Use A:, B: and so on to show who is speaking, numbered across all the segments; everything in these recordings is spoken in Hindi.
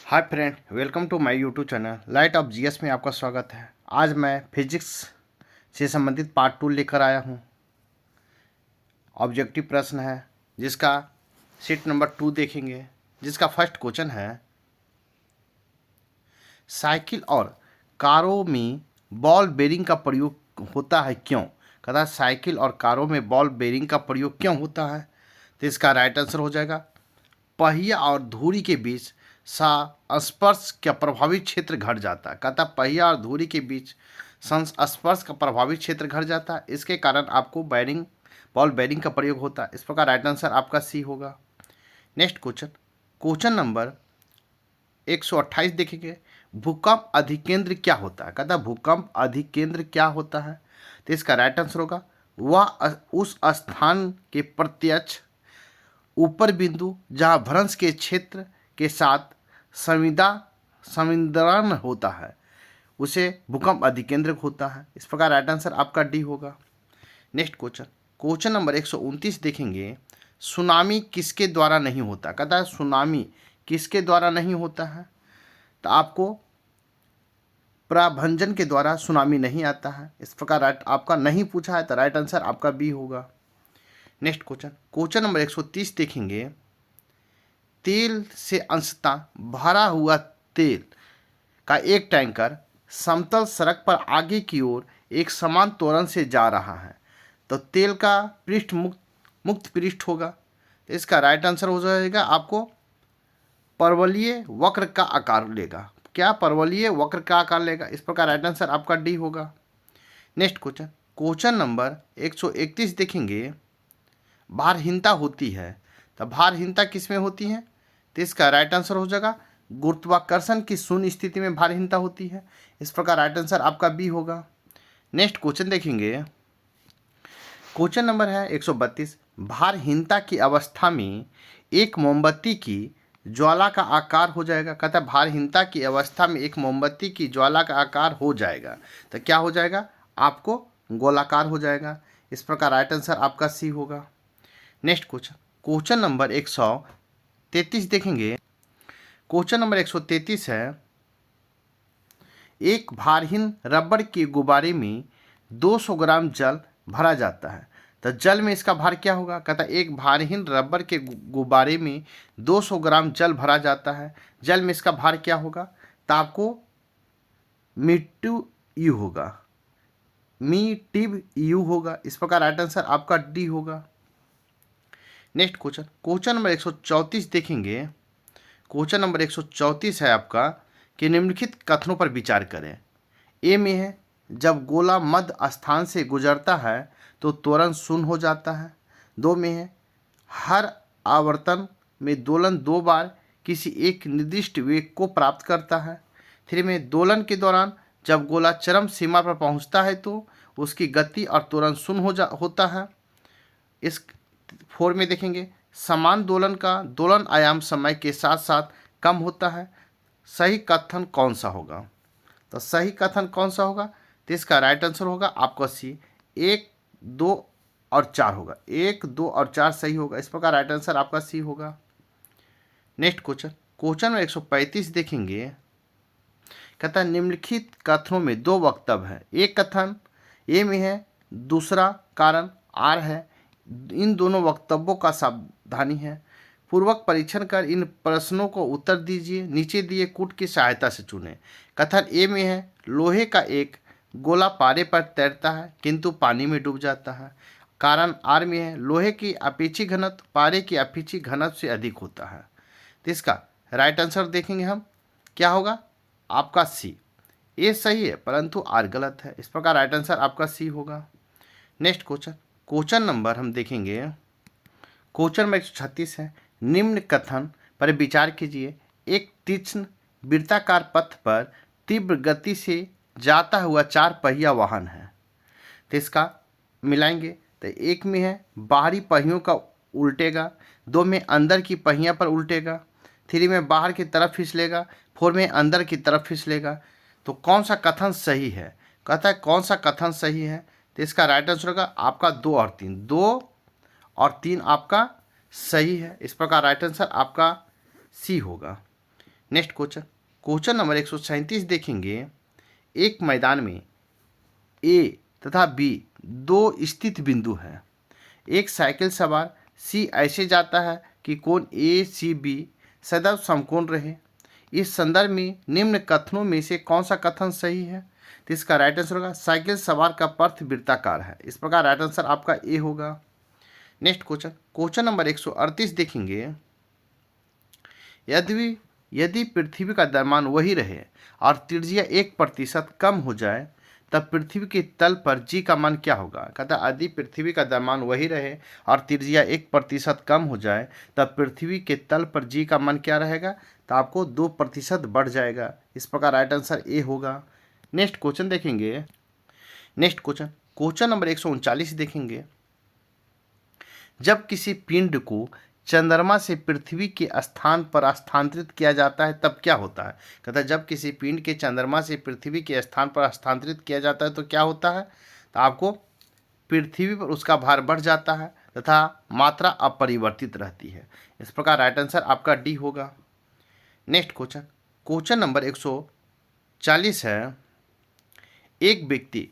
A: Hi friend, welcome to my YouTube channel light of GS में आपका स्वागत है। आज मैं फिजिक्स से संबंधित पार्ट 2 लेकर आया हूँ। ऑब्जेक्टिव प्रश्न है जिसका सीट नंबर 2 देखेंगे, जिसका फर्स्ट क्वेश्चन है साइकिल और कारों में बॉल बेरिंग का प्रयोग होता है क्यों। कहता है साइकिल और कारों में बॉल बेरिंग का प्रयोग क्यों होता है। तो इसका राइट आंसर हो जाएगा पहिया और धुरी के बीच संस्पर्श का प्रभावित क्षेत्र घट जाता है। कहता पहिया और धुरी के बीच संस्पर्श का प्रभावित क्षेत्र घट जाता है, इसके कारण आपको बॉल बेरिंग का प्रयोग होता है। इस प्रकार राइट आंसर आपका सी होगा। नेक्स्ट क्वेश्चन नंबर 128 देखेंगे। भूकंप अधिकेंद्र क्या होता है। कहता भूकंप अधिकेंद्र क्या होता है। तो इसका राइट आंसर होगा वह उस स्थान के प्रत्यक्ष ऊपर बिंदु जहाँ भ्रंश के क्षेत्र के साथ संविदान होता है उसे भूकंप अधिकेंद्र होता है। इस प्रकार राइट आंसर आपका डी होगा। नेक्स्ट क्वेश्चन नंबर 129 देखेंगे। सुनामी किसके द्वारा नहीं होता। कहता है सुनामी किसके द्वारा नहीं होता है। तो आपको प्रभंजन के द्वारा सुनामी नहीं आता है। इस प्रकार आपका नहीं पूछा है तो राइट आंसर आपका बी होगा। नेक्स्ट क्वेश्चन नंबर 130 देखेंगे। तेल से अंशतः भरा हुआ तेल का एक टैंकर समतल सड़क पर आगे की ओर एक समान त्वरण से जा रहा है तो तेल का पृष्ठ मुक्त पृष्ठ होगा। इसका राइट आंसर हो जाएगा आपको परवलयीय वक्र का आकार लेगा। क्या परवलयीय वक्र का आकार लेगा। इस प्रकार राइट आंसर आपका डी होगा। नेक्स्ट क्वेश्चन नंबर 131 देखेंगे। भारहीनता होती है तो भारहीनता किस में होती है। तो इसका राइट आंसर हो जाएगा गुरुत्वाकर्षण की शून्य स्थिति में भारहीनता होती है। इस प्रकार राइट आंसर आपका बी होगा। नेक्स्ट क्वेश्चन देखेंगे। क्वेश्चन नंबर है 132। भारहीनता की अवस्था में एक मोमबत्ती की ज्वाला का आकार हो जाएगा। कहता है भारहीनता की अवस्था में एक मोमबत्ती की ज्वाला का आकार हो जाएगा तो क्या हो जाएगा आपको गोलाकार हो जाएगा। इस प्रकार राइट आंसर आपका सी होगा। नेक्स्ट क्वेश्चन नंबर 133 देखेंगे। क्वेश्चन नंबर 133 है एक भारहीन रबड़ के गुब्बारे में 200 ग्राम जल भरा जाता है तो जल में इसका भार क्या होगा। कहता है एक भारहीन रबड़ के गुब्बारे में 200 ग्राम जल भरा जाता है, जल में इसका भार क्या होगा। तो आपको मीटू यू होगा, मीटिव यू होगा। इस प्रकार राइट आंसर आपका डी होगा। नेक्स्ट क्वेश्चन नंबर 134 देखेंगे। क्वेश्चन नंबर 134 है आपका कि निम्नलिखित कथनों पर विचार करें। ए में है जब गोला मध्य स्थान से गुजरता है तो त्वरण शून्य हो जाता है। 2 में है हर आवर्तन में दोलन 2 बार किसी एक निर्दिष्ट वेग को प्राप्त करता है। 3 में दोलन के दौरान जब गोला चरम सीमा पर पहुंचता है तो उसकी गति और त्वरण शून्य होता है। इस 4 में देखेंगे समान दोलन का दोलन आयाम समय के साथ साथ कम होता है। सही कथन कौन सा होगा। तो सही कथन कौन सा होगा। तो इसका राइट आंसर होगा आपका सी 1, 2 और 4 होगा। 1, 2 और 4 सही होगा। इस प्रकार राइट आंसर आपका सी होगा। नेक्स्ट क्वेश्चन में 135 देखेंगे। कहता है निम्नलिखित कथनों में 2 वक्तव्य है। एक कथन ए में है, दूसरा कारण आर है। इन दोनों वक्तव्यों का सावधानी है। पूर्वक परीक्षण कर इन प्रश्नों को उत्तर दीजिए। नीचे दिए कूट की सहायता से चुनें। कथन ए में है लोहे का एक गोला पारे पर तैरता है किंतु पानी में डूब जाता है। कारण आर में है लोहे की अपेक्षित घनत्व पारे की अपेक्षित घनत्व से अधिक होता है। तो इसका राइट आंसर देखेंगे हम क्या होगा आपका सी। ए सही है परंतु आर गलत है। इस प्रकार राइट आंसर आपका सी होगा। नेक्स्ट क्वेश्चन नंबर हम देखेंगे। क्वेश्चन नंबर 136 है निम्न कथन पर विचार कीजिए। एक तीक्ष्ण वृत्ताकार पथ पर तीव्र गति से जाता हुआ 4 पहिया वाहन है। तो इसका मिलाएंगे तो 1 में है बाहरी पहियों का उल्टेगा, 2 में अंदर की पहिया पर उल्टेगा, 3 में बाहर की तरफ फिसलेगा, 4 में अंदर की तरफ फिसलेगा। तो कौन सा कथन सही है। कहता है कौन सा कथन सही है। तो इसका राइट आंसर होगा आपका 2 और 3। 2 और 3 आपका सही है। इस प्रकार राइट आंसर आपका सी होगा। नेक्स्ट क्वेश्चन, क्वेश्चन नंबर 137 देखेंगे। एक मैदान में ए तथा बी दो स्थित बिंदु हैं। एक साइकिल सवार सी ऐसे जाता है कि कोण ए सी बी सदैव समकोण रहे। इस संदर्भ में निम्न कथनों में से कौन सा कथन सही है? तो इसका राइट आंसर होगा साइकिल सवार का पथ वृत्ताकार है। इस प्रकार राइट आंसर आपका ए होगा। नेक्स्ट क्वेश्चन, क्वेश्चन नंबर 138 देखेंगे। यदि पृथ्वी का द्रव्यमान वही रहे और त्रिज्या 1% कम हो जाए तब पृथ्वी के तल पर जी का मान क्या होगा? कहता है यदि पृथ्वी का द्रव्यमान वही रहे और त्रिज्या 1% कम हो जाए तब पृथ्वी के तल पर जी का मान क्या रहेगा? तो आपको 2% बढ़ जाएगा। इस प्रकार राइट आंसर ए होगा। नेक्स्ट क्वेश्चन देखेंगे। नेक्स्ट क्वेश्चन, क्वेश्चन नंबर 139 देखेंगे। जब किसी पिंड को चंद्रमा से पृथ्वी के स्थान पर स्थानांतरित किया जाता है तब क्या होता है? कहता है जब किसी पिंड के चंद्रमा से पृथ्वी के स्थान पर स्थानांतरित किया जाता है तो क्या होता है? तो आपको पृथ्वी पर उसका भार बढ़ जाता है तथा मात्रा अपरिवर्तित रहती है। इस प्रकार राइट आंसर आपका डी होगा। नेक्स्ट क्वेश्चन, क्वेश्चन नंबर 140 है। एक व्यक्ति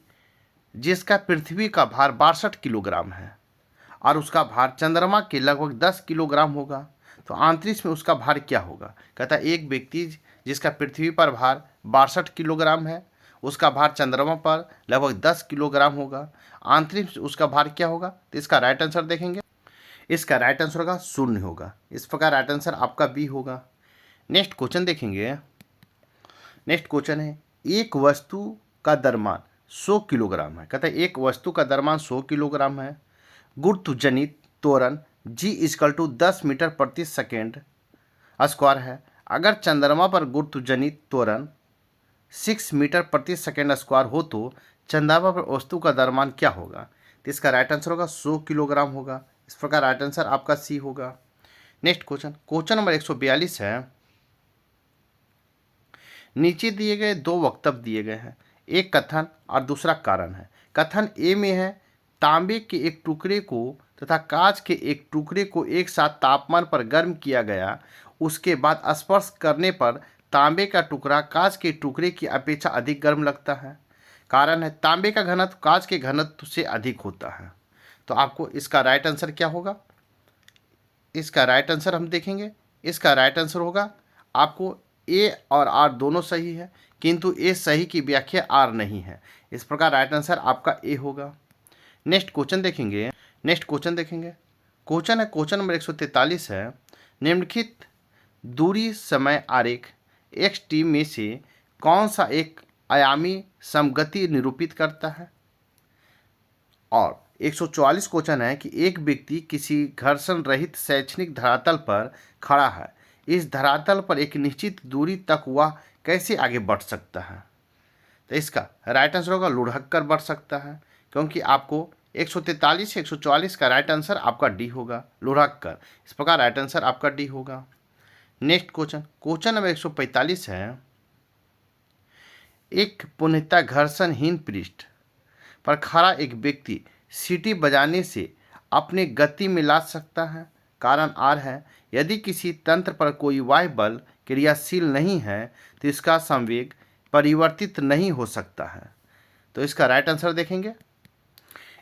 A: जिसका पृथ्वी का भार 62 किलोग्राम है और उसका भार चंद्रमा के लगभग 10 किलोग्राम होगा तो अंतरिक्ष में उसका भार क्या होगा? कहता है एक व्यक्ति जिसका पृथ्वी पर भार 62 किलोग्राम है, उसका भार चंद्रमा पर लगभग 10 किलोग्राम होगा, अंतरिक्ष में उसका भार क्या होगा? तो इसका राइट आंसर देखेंगे। इसका राइट आंसर होगा 0 होगा। इस प्रकार राइट आंसर आपका बी होगा। नेक्स्ट क्वेश्चन देखेंगे। नेक्स्ट क्वेश्चन है एक वस्तु का द्रव्यमान 100 किलोग्राम है। कहता है एक वस्तु का द्रव्यमान 100 किलोग्राम है। गुरुत्वजनित त्वरण g = 10 मीटर प्रति सेकेंड स्क्वायर है। अगर चंद्रमा पर गुरुत्वजनित त्वरण 6 मीटर प्रति सेकेंड स्क्वायर हो तो चंद्रमा पर वस्तु का द्रव्यमान क्या होगा? तो इसका राइट आंसर होगा 100 किलोग्राम होगा। इस प्रकार राइट आंसर आपका सी होगा। नेक्स्ट क्वेश्चन, क्वेश्चन नंबर 142 है। नीचे दिए गए दो वक्तव्य दिए गए हैं, एक कथन और दूसरा कारण है। कथन ए में है तांबे के एक टुकड़े को तथा कांच के एक टुकड़े को एक साथ तापमान पर गर्म किया गया, उसके बाद स्पर्श करने पर तांबे का टुकड़ा कांच के टुकड़े की अपेक्षा अधिक गर्म लगता है। कारण है तांबे का घनत्व कांच के घनत्व से अधिक होता है। तो आपको इसका राइट आंसर क्या होगा? इसका राइट आंसर हम देखेंगे। इसका राइट आंसर होगा आपको ए और आर दोनों सही है किंतु ए सही की व्याख्या आर नहीं है। इस प्रकार राइट आंसर आपका ए होगा। नेक्स्ट क्वेश्चन देखेंगे। क्वेश्चन है क्वेश्चन नंबर 143 है। निम्नलिखित दूरी समय आरेख एक्स टी में से कौन सा एक आयामी समगति निरूपित करता है? और 144 क्वेश्चन है कि एक व्यक्ति किसी घर्षण रहित शैक्षणिक धरातल पर खड़ा है, इस धरातल पर एक निश्चित दूरी तक वह कैसे आगे बढ़ सकता है? तो इसका राइट आंसर होगा लुढ़क कर बढ़ सकता है, क्योंकि आपको 143 से 144 का राइट आंसर आपका डी होगा, लुढ़क कर। इस प्रकार राइट आंसर आपका डी होगा। नेक्स्ट क्वेश्चन, क्वेश्चन नंबर 145 है। एक पूर्णतः घर्षणहीन पृष्ठ पर खड़ा एक व्यक्ति सीटी बजाने से अपने गति में ला सकता है। कारण आर है यदि किसी तंत्र पर कोई बाह्य बल क्रियाशील नहीं है तो इसका संवेग परिवर्तित नहीं हो सकता है। तो इसका राइट आंसर देखेंगे।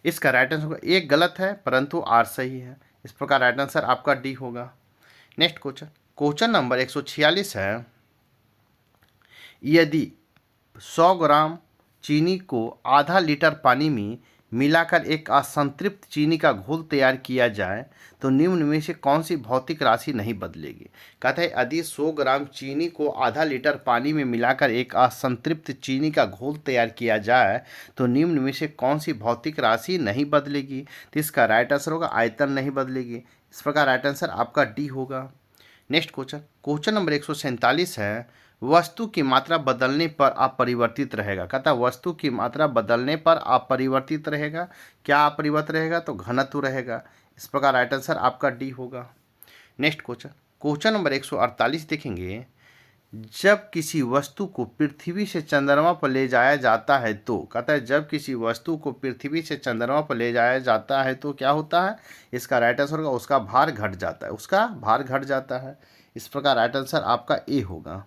A: इसका राइट आंसर एक गलत है परंतु आर सही है। इस प्रकार राइट आंसर आपका डी होगा। नेक्स्ट क्वेश्चन, क्वेश्चन नंबर 146 है। यदि 100 ग्राम चीनी को आधा लीटर पानी में मिलाकर एक असंतृप्त चीनी का घोल तैयार किया जाए तो निम्न में से कौन सी भौतिक राशि नहीं बदलेगी? कहते हैं यदि 100 ग्राम चीनी को आधा लीटर पानी में मिलाकर एक असंतृप्त चीनी का घोल तैयार किया जाए तो निम्न में से कौन सी भौतिक राशि नहीं बदलेगी? तो इसका राइट आंसर होगा आयतन नहीं बदलेगी। इस प्रकार राइट आंसर आपका डी होगा। नेक्स्ट क्वेश्चन, क्वेश्चन नंबर 147 है। वस्तु की मात्रा बदलने पर अपरिवर्तित रहेगा। कहता वस्तु की मात्रा बदलने पर अपरिवर्तित रहेगा। क्या अपरिवर्तित रहेगा? तो घनत्व रहेगा। इस प्रकार राइट आंसर आपका डी होगा। नेक्स्ट क्वेश्चन, क्वेश्चन नंबर 148 देखेंगे। जब किसी वस्तु को पृथ्वी से चंद्रमा पर ले जाया जाता है तो कहता है जब किसी वस्तु को पृथ्वी से चंद्रमा पर ले जाया जाता है तो क्या होता है? इसका राइट आंसर होगा उसका भार घट जाता है। उसका भार घट जाता है। इस प्रकार राइट आंसर आपका ए होगा।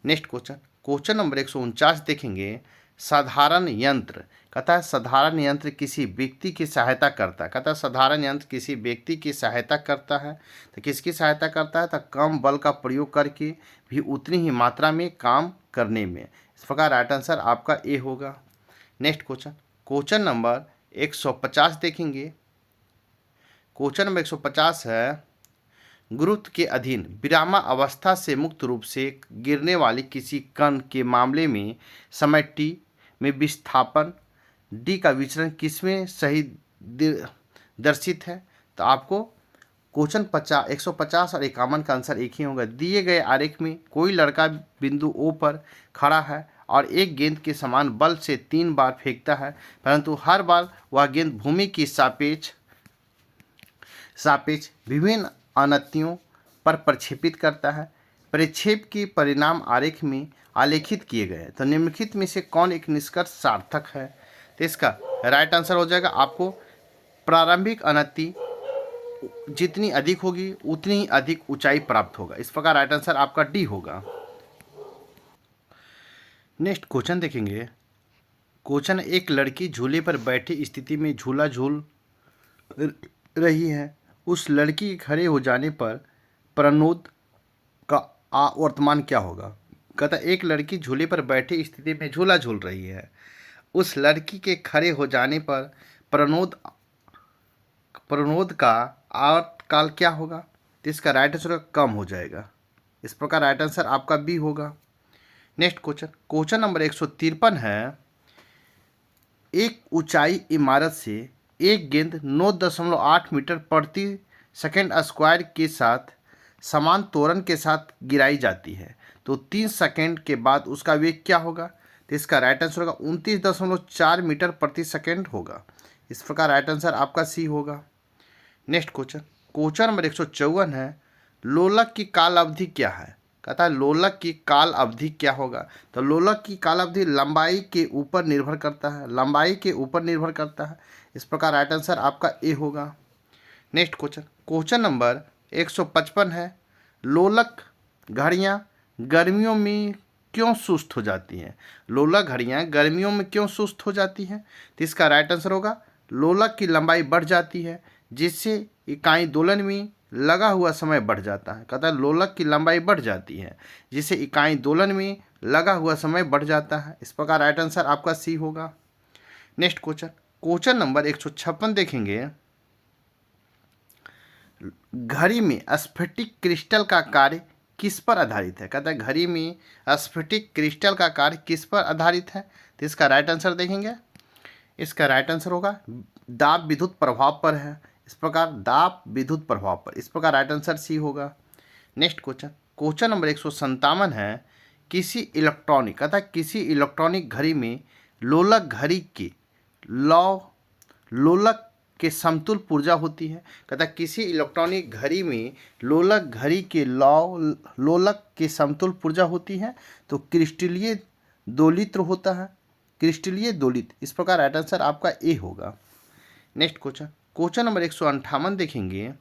A: नेक्स्ट क्वेश्चन, क्वेश्चन नंबर 149 देखेंगे। साधारण यंत्र, कहता है साधारण यंत्र किसी व्यक्ति की सहायता करता है। कहता है साधारण यंत्र किसी व्यक्ति की सहायता करता है, तो किसकी सहायता करता है? तो कम बल का प्रयोग करके भी उतनी ही मात्रा में काम करने में। इस प्रकार राइट आंसर आपका ए होगा। नेक्स्ट क्वेश्चन, क्वेश्चन नंबर 150 देखेंगे। क्वेश्चन नंबर 150 है, गुरुत्व के अधीन विरामावस्था से मुक्त रूप से गिरने वाली किसी कण के मामले में समय t में विस्थापन d का विचरण किसमें सही दर्शित है? तो आपको क्वेश्चन 150 और 51 का आंसर एक ही होगा। दिए गए आरेख में कोई लड़का बिंदु O पर खड़ा है और एक गेंद के समान बल से 3 बार फेंकता है, परंतु हर बार वह गेंद भूमि की सापेक्ष विभिन्न अनतियों पर प्रक्षेपित करता है। प्रक्षेप के परिणाम आरेख में आलेखित किए गए हैं, तो निम्नलिखित में से कौन एक निष्कर्ष सार्थक है? तो इसका राइट आंसर हो जाएगा आपको प्रारंभिक अनति जितनी अधिक होगी उतनी ही अधिक ऊंचाई प्राप्त होगा। इस प्रकार राइट आंसर आपका डी होगा। नेक्स्ट क्वेश्चन देखेंगे। क्वेश्चन, एक लड़की झूले पर बैठी स्थिति में झूला झूल रही है। उस लड़की के खड़े हो जाने पर प्रणोद का वर्तमान क्या होगा? कहता एक लड़की झूले पर बैठी स्थिति में झूला झूल रही है। उस लड़की के खड़े हो जाने पर प्रणोद का आवर्तकाल क्या होगा? तो इसका राइट आंसर कम हो जाएगा। इस प्रकार राइट आंसर आपका बी होगा। नेक्स्ट क्वेश्चन, क्वेश्चन नंबर 153 है, एक ऊंचाई इमारत से एक गेंद 9.8 मीटर प्रति सेकंड स्क्वायर के साथ समान त्वरण के साथ गिराई जाती है, तो 3 सेकंड के बाद उसका वेग क्या होगा? तो इसका राइट आंसर होगा 29.4 मीटर प्रति सेकंड होगा। इस प्रकार राइट आंसर आपका सी होगा। नेक्स्ट क्वेश्चन, क्वेश्चन नंबर 154 है, लोलक की काल अवधि क्या है? कहता है लोलक की काल अवधि क्या होगा? तो लोलक की काल अवधि लंबाई के ऊपर निर्भर करता है, लंबाई के ऊपर निर्भर करता है। इस प्रकार राइट आंसर आपका ए होगा। नेक्स्ट क्वेश्चन, क्वेश्चन नंबर 155 है, लोलक घड़ियाँ गर्मियों में क्यों सुस्त हो जाती हैं? लोलक घड़ियाँ गर्मियों में क्यों सुस्त हो जाती हैं? तो इसका राइट आंसर होगा लोलक की लंबाई बढ़ जाती है, जिससे इकाई दोलन में लगा हुआ समय बढ़ जाता है। कहता है लोलक की लंबाई बढ़ जाती है, जिससे इकाई दोलन में लगा हुआ समय बढ़ जाता है। इस प्रकार राइट आंसर आपका सी होगा। नेक्स्ट क्वेश्चन, क्वेश्चन नंबर 156 देखेंगे। घड़ी में स्फटिक क्रिस्टल का कार्य किस पर आधारित है? कहता है घड़ी में स्फटिक क्रिस्टल का कार्य किस पर आधारित है? तो इसका राइट आंसर देखेंगे। इसका राइट आंसर होगा दाब विद्युत प्रभाव पर है। इस प्रकार दाब विद्युत प्रभाव पर। इस प्रकार राइट आंसर सी होगा। नेक्स्ट क्वेश्चन, क्वेश्चन नंबर 157 है, किसी इलेक्ट्रॉनिक, कहता है किसी इलेक्ट्रॉनिक घड़ी में लोलक घड़ी के लोलक के समतुल्य ऊर्जा होती है। कहता है किसी इलेक्ट्रॉनिक घड़ी में लोलक घड़ी के लोलक के समतुल्य ऊर्जा होती है, तो क्रिस्टलीय दोलित्र होता है, क्रिस्टलीय दोलित्र। इस प्रकार राइट आंसर आपका ए होगा। नेक्स्ट क्वेश्चन, क्वेश्चन नंबर 158 देखेंगे।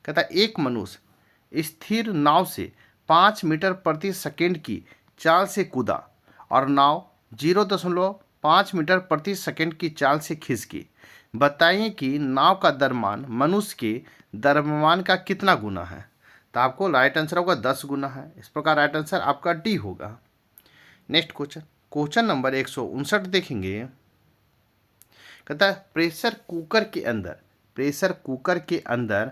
A: कहता है एक मनुष्य स्थिर नाव से 5 मीटर प्रति सेकंड की चाल से कूदा और नाव 0.5 मीटर प्रति सेकंड की चाल से खिसकी। बताइए कि नाव का द्रव्यमान मनुष्य के द्रव्यमान का कितना गुना है? तो आपको राइट आंसर होगा 10 गुना है। इस प्रकार राइट आंसर आपका डी होगा। नेक्स्ट क्वेश्चन, क्वेश्चन नंबर 159 देखेंगे। कहता है प्रेशर कुकर के अंदर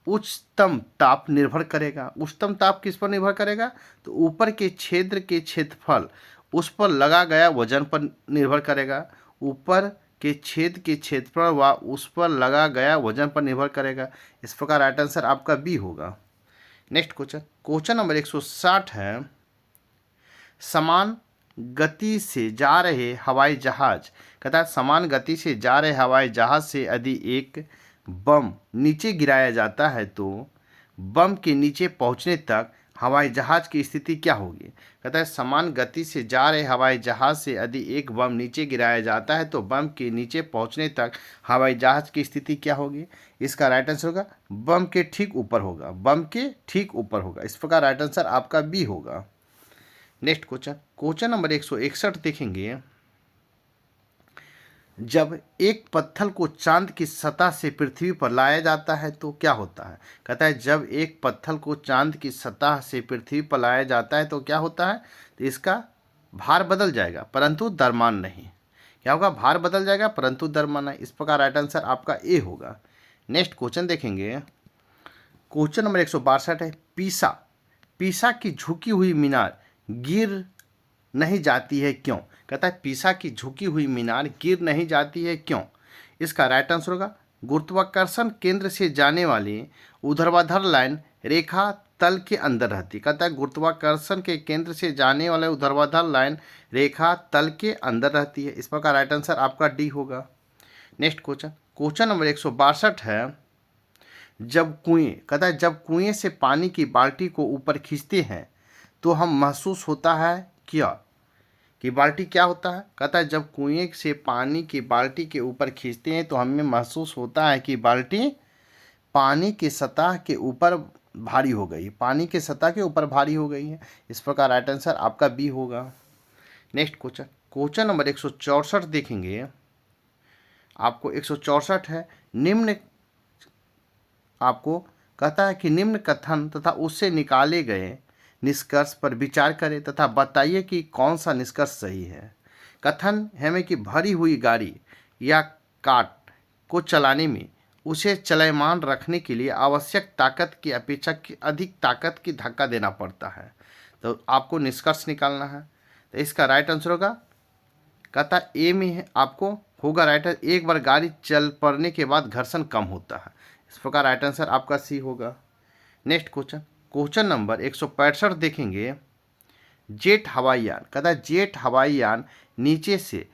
A: उच्चतम ताप निर्भर करेगा। उच्चतम ताप किस पर निर्भर करेगा? तो ऊपर के क्षेत्र के क्षेत्रफल उस पर लगा गया वजन पर निर्भर करेगा। ऊपर के छेद के क्षेत्रफल व उस पर लगा गया वजन पर निर्भर करेगा। इस प्रकार राइट आंसर आपका बी होगा। नेक्स्ट क्वेश्चन, क्वेश्चन नंबर 160 है, समान गति से जा रहे हवाई जहाज, कहता है समान गति से जा रहे हवाई जहाज से यदि एक बम नीचे गिराया जाता है तो बम के नीचे पहुंचने तक हवाई जहाज की स्थिति क्या होगी? कहता है समान गति से जा रहे हवाई जहाज से यदि एक बम नीचे गिराया जाता है तो बम के नीचे पहुंचने तक हवाई जहाज की स्थिति क्या होगी? इसका राइट आंसर होगा बम के ठीक ऊपर होगा, बम के ठीक ऊपर होगा। इस प्रकार राइट आंसर आपका बी होगा। नेक्स्ट क्वेश्चन नंबर 161 देखेंगे। जब एक पत्थर को चांद की सतह से पृथ्वी पर लाया जाता है तो क्या होता है? कहता है जब एक पत्थर को चांद की सतह से पृथ्वी पर लाया जाता है तो क्या होता है? तो इसका भार बदल जाएगा परंतु द्रव्यमान नहीं। क्या होगा? भार बदल जाएगा परंतु द्रव्यमान नहीं। इस प्रकार राइट आंसर आपका ए होगा। नेक्स्ट क्वेश्चन देखेंगे। क्वेश्चन नंबर 162 है। पीसा की झुकी हुई मीनार गिर नहीं जाती है क्यों? कहता है पीसा की झुकी हुई मीनार गिर नहीं जाती है क्यों? इसका राइट आंसर होगा गुरुत्वाकर्षण केंद्र से जाने वाली ऊर्ध्वाधर लाइन रेखा तल के अंदर रहती। कहता है गुरुत्वाकर्षण के केंद्र से जाने वाले ऊर्ध्वाधर लाइन रेखा तल के अंदर रहती है। इस प्रकार राइट आंसर आपका डी होगा। नेक्स्ट क्वेश्चन नंबर 162 है। जब कुएं से पानी की बाल्टी को ऊपर खींचते हैं तो हम महसूस होता है क्या कि बाल्टी क्या होता है? कहता है जब कुएं से पानी की बाल्टी के ऊपर खींचते हैं तो हमें महसूस होता है कि बाल्टी पानी की सतह के ऊपर भारी हो गई, पानी की सतह के ऊपर भारी हो गई है। इस प्रकार राइट आंसर आपका बी होगा। नेक्स्ट क्वेश्चन नंबर 164 देखेंगे। आपको 164 है। निम्न आपको कहता है कि निम्न कथन तथा उससे निकाले गए निष्कर्ष पर विचार करें तथा बताइए कि कौन सा निष्कर्ष सही है। कथन है कि भरी हुई गाड़ी या कार्ट को चलाने में उसे चलमान रखने के लिए आवश्यक ताकत की अपेक्षा अधिक ताकत की धक्का देना पड़ता है। तो आपको निष्कर्ष निकालना है। तो इसका राइट आंसर होगा, कहता ए में है आपको होगा राइट आंसर, एक बार गाड़ी चल पड़ने के बाद घर्षण कम होता है। इस प्रकार राइट आंसर आपका सी होगा। नेक्स्ट क्वेश्चन नंबर 165 देखेंगे। जेट हवाई यान, कहता है जेट हवाई यान नीचे से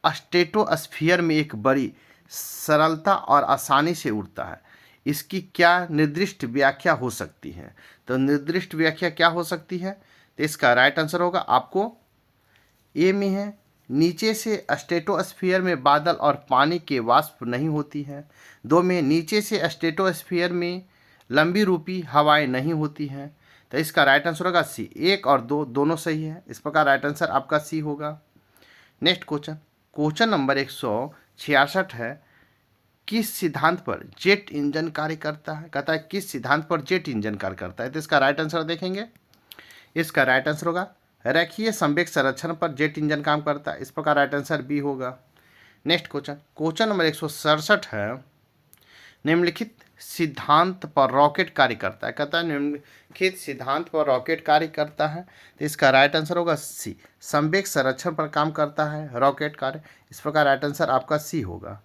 A: स्ट्रेटोस्फीयर में एक बड़ी सरलता और आसानी से उड़ता है। इसकी क्या निर्दिष्ट व्याख्या हो सकती है? तो निर्दिष्ट व्याख्या क्या हो सकती है? तो इसका राइट आंसर होगा आपको ए में है, नीचे से स्ट्रेटोस्फीयर में बादल और पानी के वाष्प नहीं होती है। 2 में नीचे से स्ट्रेटोस्फीयर में लंबी रूपी हवाएं नहीं होती हैं। तो इसका राइट आंसर होगा सी। 1 और 2 दोनों सही है। इस प्रकार राइट आंसर आपका सी होगा। नेक्स्ट क्वेश्चन नंबर 166 है। किस सिद्धांत पर जेट इंजन कार्य करता है? कहता है किस सिद्धांत पर जेट इंजन कार्य करता है? तो इसका राइट आंसर देखेंगे। इसका राइट आंसर होगा रेखीय संवेग संरक्षण पर जेट इंजन काम करता है। इस प्रकार राइट आंसर बी होगा। नेक्स्ट क्वेश्चन नंबर 167 है। निम्नलिखित सिद्धांत पर रॉकेट कार्य करता है। कहता है निम्नलिखित सिद्धांत पर रॉकेट कार्य करता है। तो इसका राइट आंसर होगा सी। संवेग संरक्षण पर काम करता है रॉकेट कार्य। इस प्रकार राइट आंसर आपका सी होगा।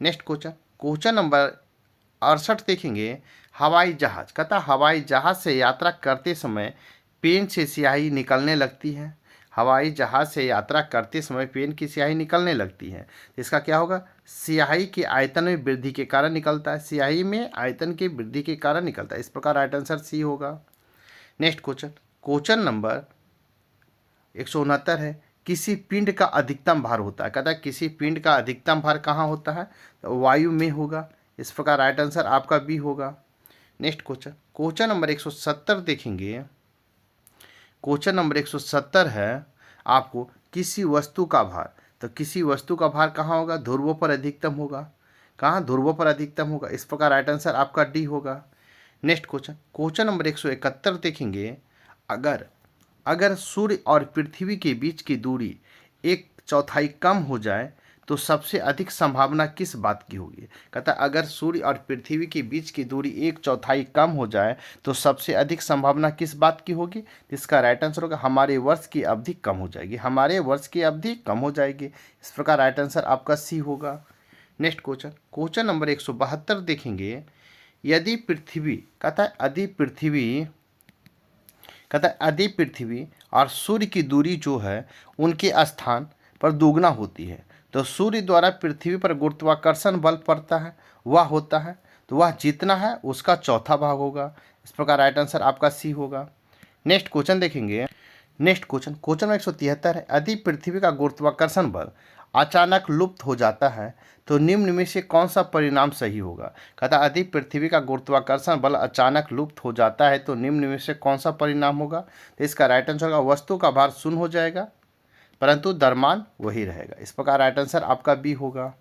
A: नेक्स्ट क्वेश्चन नंबर 68 देखेंगे। हवाई जहाज, कहता हवाई जहाज से यात्रा करते समय पेन से स्याही निकलने लगती है। हवाई जहाज से यात्रा करते समय पेन की स्याही निकलने लगती है। इसका क्या होगा? स्याही के आयतन में वृद्धि के कारण निकलता है। स्याही में आयतन की वृद्धि के कारण निकलता है। इस प्रकार राइट आंसर सी होगा। नेक्स्ट क्वेश्चन नंबर 169 है। किसी पिंड का अधिकतम भार होता है। कहता है किसी पिंड का अधिकतम भार कहाँ होता है? तो वायु में होगा। इस प्रकार राइट आंसर आपका बी होगा। नेक्स्ट क्वेश्चन नंबर 170 देखेंगे। क्वेश्चन नंबर 170 है आपको किसी वस्तु का भार। तो किसी वस्तु का भार कहाँ होगा? ध्रुवों पर अधिकतम होगा। कहाँ? ध्रुवों पर अधिकतम होगा। इस प्रकार राइट आंसर आपका डी होगा। नेक्स्ट क्वेश्चन नंबर 171 देखेंगे। अगर सूर्य और पृथ्वी के बीच की दूरी 1/4 कम हो जाए तो सबसे अधिक संभावना किस बात की होगी? कहता है अगर सूर्य और पृथ्वी के बीच की दूरी 1/4 कम हो जाए तो सबसे अधिक संभावना किस बात की होगी? इसका राइट आंसर होगा हमारे वर्ष की अवधि कम हो जाएगी। हमारे वर्ष की अवधि कम हो जाएगी। इस प्रकार राइट आंसर आपका सी होगा। नेक्स्ट क्वेश्चन नंबर 172 देखेंगे। यदि पृथ्वी, कहता है यदि पृथ्वी और सूर्य की दूरी जो है उनके स्थान पर दोगुना होती है तो सूर्य द्वारा पृथ्वी पर गुरुत्वाकर्षण बल पड़ता है वह होता है, तो वह जितना है उसका चौथा भाग होगा। इस प्रकार राइट आंसर आपका सी होगा। नेक्स्ट क्वेश्चन देखेंगे। नेक्स्ट क्वेश्चन 173 है, यदि पृथ्वी का गुरुत्वाकर्षण बल अचानक लुप्त हो जाता है तो निम्न में से कौन सा परिणाम सही होगा। कहता यदि पृथ्वी का गुरुत्वाकर्षण बल अचानक लुप्त हो जाता है तो निम्न में से कौन सा परिणाम होगा। तो इसका राइट आंसर होगा वस्तु का भार शून्य हो जाएगा परंतु द्रव्यमान वही रहेगा। इस प्रकार राइट आंसर आपका बी होगा।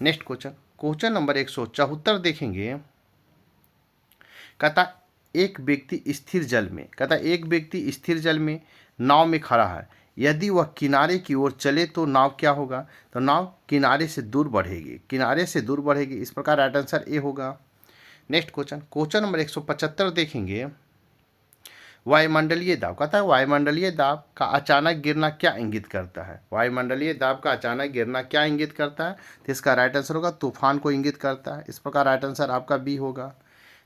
A: नेक्स्ट क्वेश्चन नंबर 174 देखेंगे। कहता एक व्यक्ति स्थिर जल में नाव में खड़ा है, यदि वह किनारे की ओर चले तो नाव क्या होगा। तो नाव किनारे से दूर बढ़ेगी। इस प्रकार राइट आंसर ए होगा। नेक्स्ट क्वेश्चन नंबर 175 देखेंगे। वायुमंडलीय दाब, कहता है वायुमंडलीय दाब का अचानक गिरना क्या इंगित करता है। वायुमंडलीय दाब का अचानक गिरना क्या इंगित करता है। तो इसका राइट आंसर होगा तूफान को इंगित करता है। इस प्रकार राइट आंसर आपका बी होगा।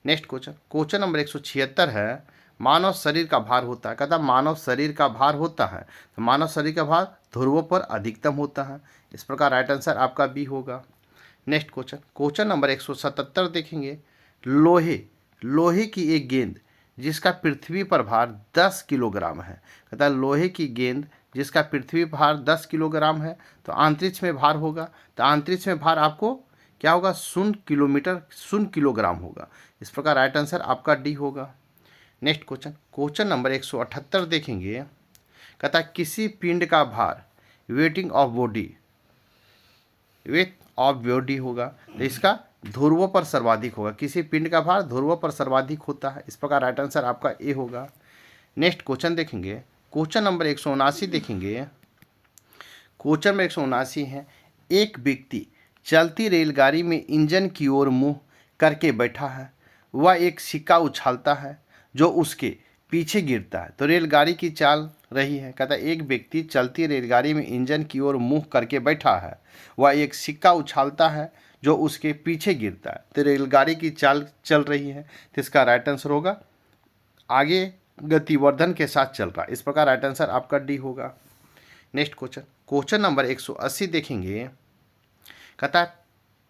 A: नेक्स्ट क्वेश्चन नंबर 176 है, मानव शरीर का भार होता है। कहता मानव शरीर का भार होता है तो मानव शरीर का भार ध्रुवों पर अधिकतम होता है। इस प्रकार राइट आंसर आपका बी होगा। नेक्स्ट क्वेश्चन नंबर 177 देखेंगे। लोहे की एक गेंद जिसका पृथ्वी पर भार 10 किलोग्राम है। कहता है लोहे की गेंद जिसका पृथ्वी पर भार 10 किलोग्राम है तो अंतरिक्ष में भार होगा। तो अंतरिक्ष में भार आपको क्या होगा, 0 किलोग्राम होगा। इस प्रकार राइट आंसर आपका डी होगा। नेक्स्ट क्वेश्चन नंबर 178 देखेंगे। कहता है किसी पिंड का भार वेट ऑफ बॉडी होगा तो इसका ध्रुवों पर सर्वाधिक होगा। किसी पिंड का भार ध्रुवों पर सर्वाधिक होता है। इस प्रकार राइट आंसर आपका ए होगा। नेक्स्ट क्वेश्चन देखेंगे। क्वेश्चन नंबर 179 देखेंगे। क्वेश्चन नंबर 179 है, एक व्यक्ति चलती रेलगाड़ी में इंजन की ओर मुंह करके बैठा है, वह एक सिक्का उछालता है जो उसके पीछे गिरता है। तो रेलगाड़ी की चाल रही है। कहता है एक व्यक्ति चलती रेलगाड़ी में इंजन की ओर मुंह करके बैठा है, वह एक सिक्का उछालता है जो उसके पीछे गिरता है। तो रेलगाड़ी की चाल चल रही है तो इसका राइट आंसर होगा आगे गतिवर्धन के साथ चल रहा है। इस प्रकार राइट आंसर आपका डी होगा। नेक्स्ट क्वेश्चन नंबर 180 देखेंगे। कहता है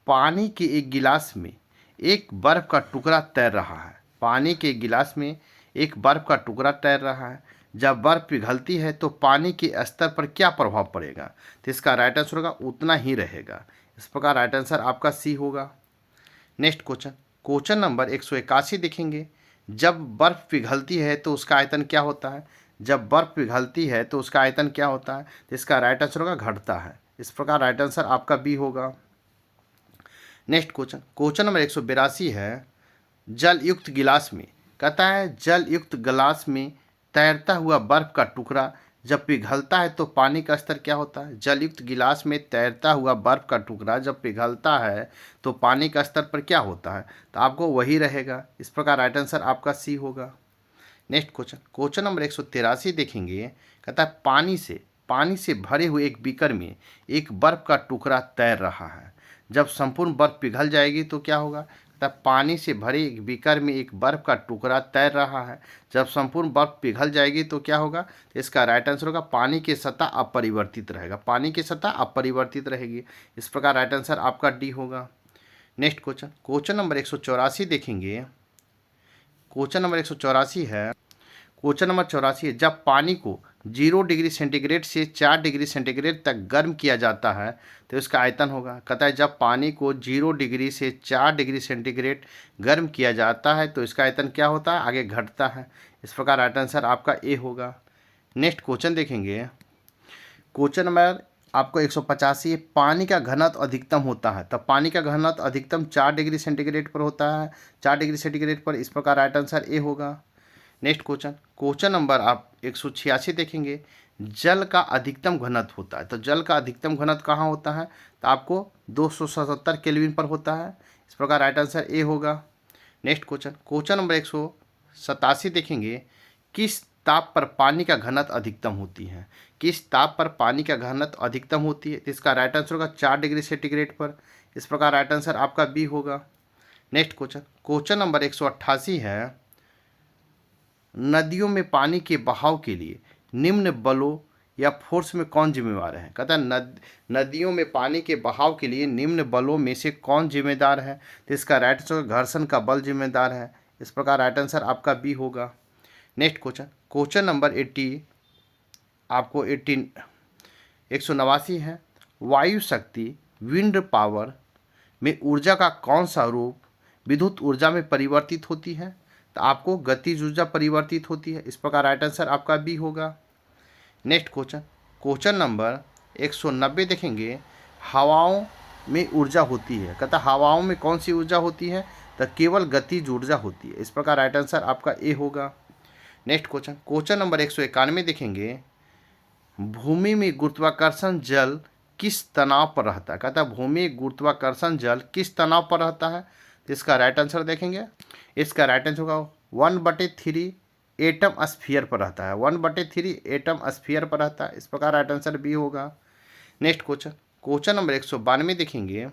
A: पानी के एक गिलास में एक बर्फ का टुकड़ा तैर रहा है। पानी के गिलास में एक बर्फ का टुकड़ा तैर रहा है, जब बर्फ पिघलती है तो पानी के स्तर पर क्या प्रभाव पड़ेगा। तो इसका राइट आंसर होगा उतना ही रहेगा। इस प्रकार राइट आंसर आपका सी होगा। नेक्स्ट क्वेश्चन नंबर 181 देखेंगे। जब बर्फ पिघलती है तो उसका आयतन क्या होता है। जब बर्फ पिघलती है तो उसका आयतन क्या होता है। तो इसका राइट आंसर होगा घटता है। इस प्रकार राइट आंसर आपका बी होगा। नेक्स्ट क्वेश्चन नंबर 182 है, जल युक्त गिलास में। कहता है जल युक्त गिलास में तैरता हुआ बर्फ का टुकड़ा जब पिघलता है तो पानी का स्तर क्या होता है। जल युक्त गिलास में तैरता हुआ बर्फ का टुकड़ा जब पिघलता है तो पानी का स्तर पर क्या होता है। तो आपको वही रहेगा। इस प्रकार राइट आंसर आपका सी होगा। नेक्स्ट क्वेश्चन नंबर 183 देखेंगे। कहता है पानी से भरे हुए एक बीकर में एक बर्फ का टुकड़ा तैर रहा है, जब संपूर्ण बर्फ पिघल जाएगी तो क्या होगा। तब पानी से भरे एक बीकर में एक बर्फ का टुकड़ा तैर रहा है, जब संपूर्ण बर्फ पिघल जाएगी तो क्या होगा। तो इसका राइट आंसर होगा पानी की सतह अपरिवर्तित रहेगा। पानी की सतह अपरिवर्तित रहेगी। इस प्रकार राइट आंसर आपका डी होगा। नेक्स्ट क्वेश्चन नंबर 184 देखेंगे। क्वेश्चन नंबर 184 है। क्वेश्चन नंबर 84 है, जब पानी को 0 डिग्री सेंटीग्रेड से 4 डिग्री सेंटीग्रेड तक गर्म किया जाता है तो इसका आयतन होगा। कहता है जब पानी को 0 डिग्री से 4 डिग्री सेंटीग्रेड गर्म किया जाता है तो इसका आयतन क्या होता है, आगे घटता है। इस प्रकार राइट आंसर आपका ए होगा। नेक्स्ट क्वेश्चन देखेंगे। क्वेश्चन नंबर आपको 185, पानी का घनत्व अधिकतम होता है तब पानी का घनत्व अधिकतम 4 डिग्री सेंटीग्रेड पर होता है। 4 डिग्री सेंटीग्रेड पर। इस प्रकार राइट आंसर ए होगा। नेक्स्ट क्वेश्चन नंबर आप 186 देखेंगे। जल का अधिकतम घनत्व होता है तो जल का अधिकतम घनत्व कहाँ होता है, तो आपको 277 केल्विन पर होता है। इस प्रकार राइट आंसर ए होगा। नेक्स्ट क्वेश्चन नंबर 187 देखेंगे। किस ताप पर पानी का घनत्व अधिकतम होती है। किस ताप पर पानी का घनत्व अधिकतम होती है, तो इसका राइट आंसर होगा 4 डिग्री सेंटीग्रेड पर। इस प्रकार राइट आंसर आपका बी होगा। नेक्स्ट क्वेश्चन नंबर 188 है, नदियों में पानी के बहाव के लिए निम्न बलों या फोर्स में कौन जिम्मेवार है। कहता है नदियों में पानी के बहाव के लिए निम्न बलों में से कौन जिम्मेदार है, तो इसका राइट आंसर घर्षण का बल जिम्मेदार है। इस प्रकार राइट आंसर आपका बी होगा। नेक्स्ट क्वेश्चन, क्वेश्चन नंबर 80 आपको 189 है। वायु शक्ति विंड पावर में ऊर्जा का कौन सा रूप विद्युत ऊर्जा में परिवर्तित होती है? तो आपको गतिज ऊर्जा परिवर्तित होती है। इस प्रकार राइट आंसर आपका बी होगा। नेक्स्ट क्वेश्चन, क्वेश्चन नंबर 190 देखेंगे। हवाओं में ऊर्जा होती है, कहता हवाओं में कौन सी ऊर्जा होती है? तो केवल गतिज ऊर्जा होती है। इस प्रकार राइट आंसर आपका ए होगा। नेक्स्ट क्वेश्चन, क्वेश्चन नंबर 191 देखेंगे। भूमि में गुरुत्वाकर्षण जल किस तनाव पर रहता है? कहता है भूमि गुरुत्वाकर्षण जल किस तनाव पर रहता है? तो इसका राइट आंसर देखेंगे। इसका राइट आंसर होगा 1/3 एटम स्फीयर पर रहता है। 1/3 एटम स्फीयर पर रहता है। इस प्रकार राइट आंसर बी होगा। नेक्स्ट क्वेश्चन, क्वेश्चन नंबर 192 देखेंगे।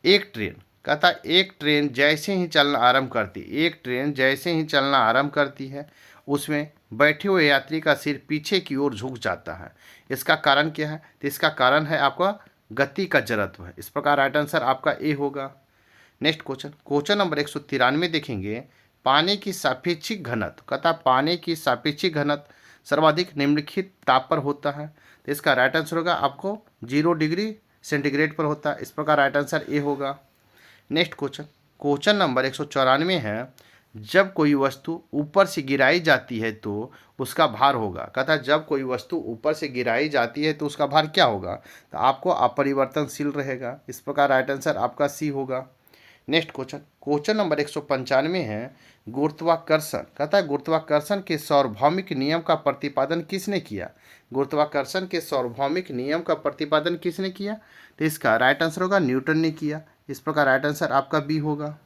A: एक ट्रेन, कहता है एक ट्रेन जैसे ही चलना आरंभ करती एक ट्रेन जैसे ही चलना आरंभ करती है उसमें बैठे हुए यात्री का सिर पीछे की ओर झुक जाता है। इसका कारण क्या है? तो इसका कारण है आपका गति का जड़त्व है। इस प्रकार राइट आंसर आपका ए होगा। नेक्स्ट क्वेश्चन, क्वेश्चन नंबर 193 देखेंगे। पानी की सापेक्षिक घनत्व, कहता है पानी की सापेक्षिक घनत्व सर्वाधिक निम्नलिखित ताप पर होता है। तो इसका राइट आंसर होगा आपको 0 डिग्री सेंटीग्रेड पर होता है। इस प्रकार राइट आंसर ए होगा। नेक्स्ट क्वेश्चन, क्वेश्चन नंबर 194 है। जब कोई वस्तु ऊपर से गिराई जाती है तो उसका भार होगा। कहता है जब कोई वस्तु ऊपर से गिराई जाती है तो उसका भार क्या होगा? तो आपको अपरिवर्तनशील रहेगा। इस प्रकार राइट आंसर आपका सी होगा। नेक्स्ट क्वेश्चन, क्वेश्चन नंबर 195 है। गुरुत्वाकर्षण, कहता है गुरुत्वाकर्षण के सार्वभौमिक नियम का प्रतिपादन किसने किया? गुरुत्वाकर्षण के सार्वभौमिक नियम का प्रतिपादन किसने किया? तो इसका राइट आंसर होगा न्यूटन ने किया। इस प्रकार राइट आंसर आपका बी होगा।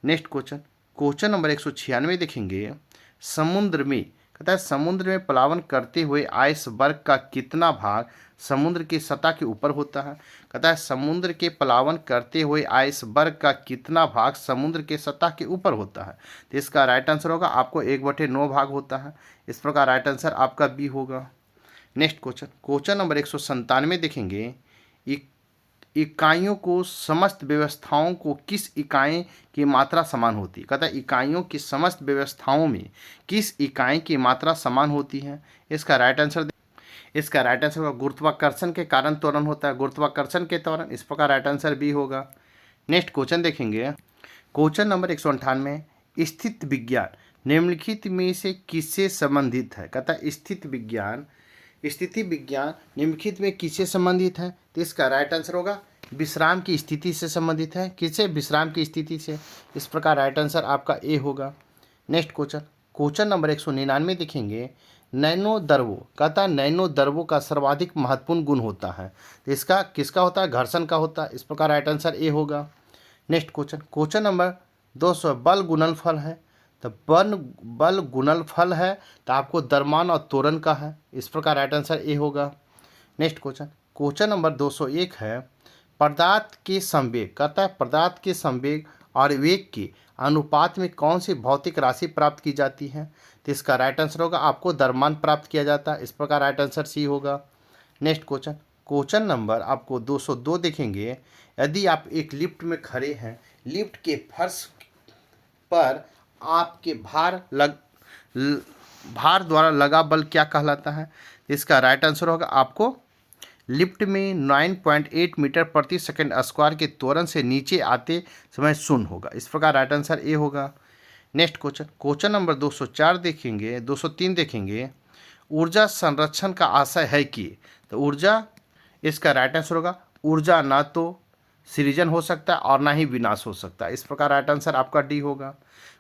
A: नेक्स्ट क्वेश्चन, क्वेश्चन नंबर 196 देखेंगे। समुद्र में, कहता है समुद्र में प्लावन करते हुए आइसबर्ग का कितना भाग समुद्र की सतह के ऊपर होता है? कहता है समुद्र के प्लावन करते हुए आइसबर्ग का कितना भाग समुद्र के सतह के ऊपर होता है? तो इसका राइट आंसर होगा आपको 1/9 भाग होता है। इस प्रकार राइट आंसर आपका बी होगा। नेक्स्ट क्वेश्चन, क्वेश्चन नंबर 197 देखेंगे। इकाइयों को समस्त व्यवस्थाओं को किस इकाई की मात्रा समान होती है? कहता है इकाइयों की समस्त व्यवस्थाओं में किस इकाई की मात्रा समान होती है? इसका राइट आंसर होगा गुरुत्वाकर्षण के कारण त्वरण होता है। गुरुत्वाकर्षण के त्वरण। इस प्रकार राइट आंसर बी होगा। नेक्स्ट क्वेश्चन देखेंगे। क्वेश्चन नंबर 198, स्थित विज्ञान निम्नलिखित में से किससे संबंधित है? कहता है स्थिति विज्ञान निम्नलिखित में किससे संबंधित है? तो इसका राइट आंसर होगा विश्राम की स्थिति से संबंधित है। किससे? विश्राम की स्थिति से। इस प्रकार राइट आंसर आपका ए होगा। नेक्स्ट क्वेश्चन, क्वेश्चन नंबर 199 देखेंगे। नैनो द्रवों, कहता है नैनो द्रवों का सर्वाधिक महत्वपूर्ण गुण होता है। तो इसका किसका होता है? घर्षण का होता है। इस प्रकार राइट आंसर ए होगा। नेक्स्ट क्वेश्चन, क्वेश्चन नंबर 200 बल गुणनफल है। तो बल गुणनफल है तो आपको द्रव्यमान और त्वरण का है। इस प्रकार राइट आंसर ए होगा। नेक्स्ट क्वेश्चन, क्वेश्चन नंबर 201 है। पदार्थ के संवेग, कहता है पदार्थ के संवेग और वेग के अनुपात में कौन सी भौतिक राशि प्राप्त की जाती है? तो इसका राइट आंसर होगा आपको द्रव्यमान प्राप्त किया जाता है। इस प्रकार राइट आंसर सी होगा। नेक्स्ट क्वेश्चन, क्वेश्चन नंबर आपको 202 देखेंगे। यदि आप एक लिफ्ट में खड़े हैं, लिफ्ट के फर्श पर आपके भार द्वारा लगा बल क्या कहलाता है? इसका राइट आंसर होगा आपको लिफ्ट में 9.8 मीटर प्रति सेकंड स्क्वायर के त्वरण से नीचे आते समय शून्य होगा। इस प्रकार राइट आंसर ए होगा। नेक्स्ट क्वेश्चन, क्वेश्चन नंबर 204 देखेंगे। 203 देखेंगे। ऊर्जा संरक्षण का आशय है कि, तो ऊर्जा, इसका राइट आंसर होगा ऊर्जा ना तो सृजन हो सकता है और ना ही विनाश हो सकता है। इस प्रकार राइट आंसर आपका डी होगा।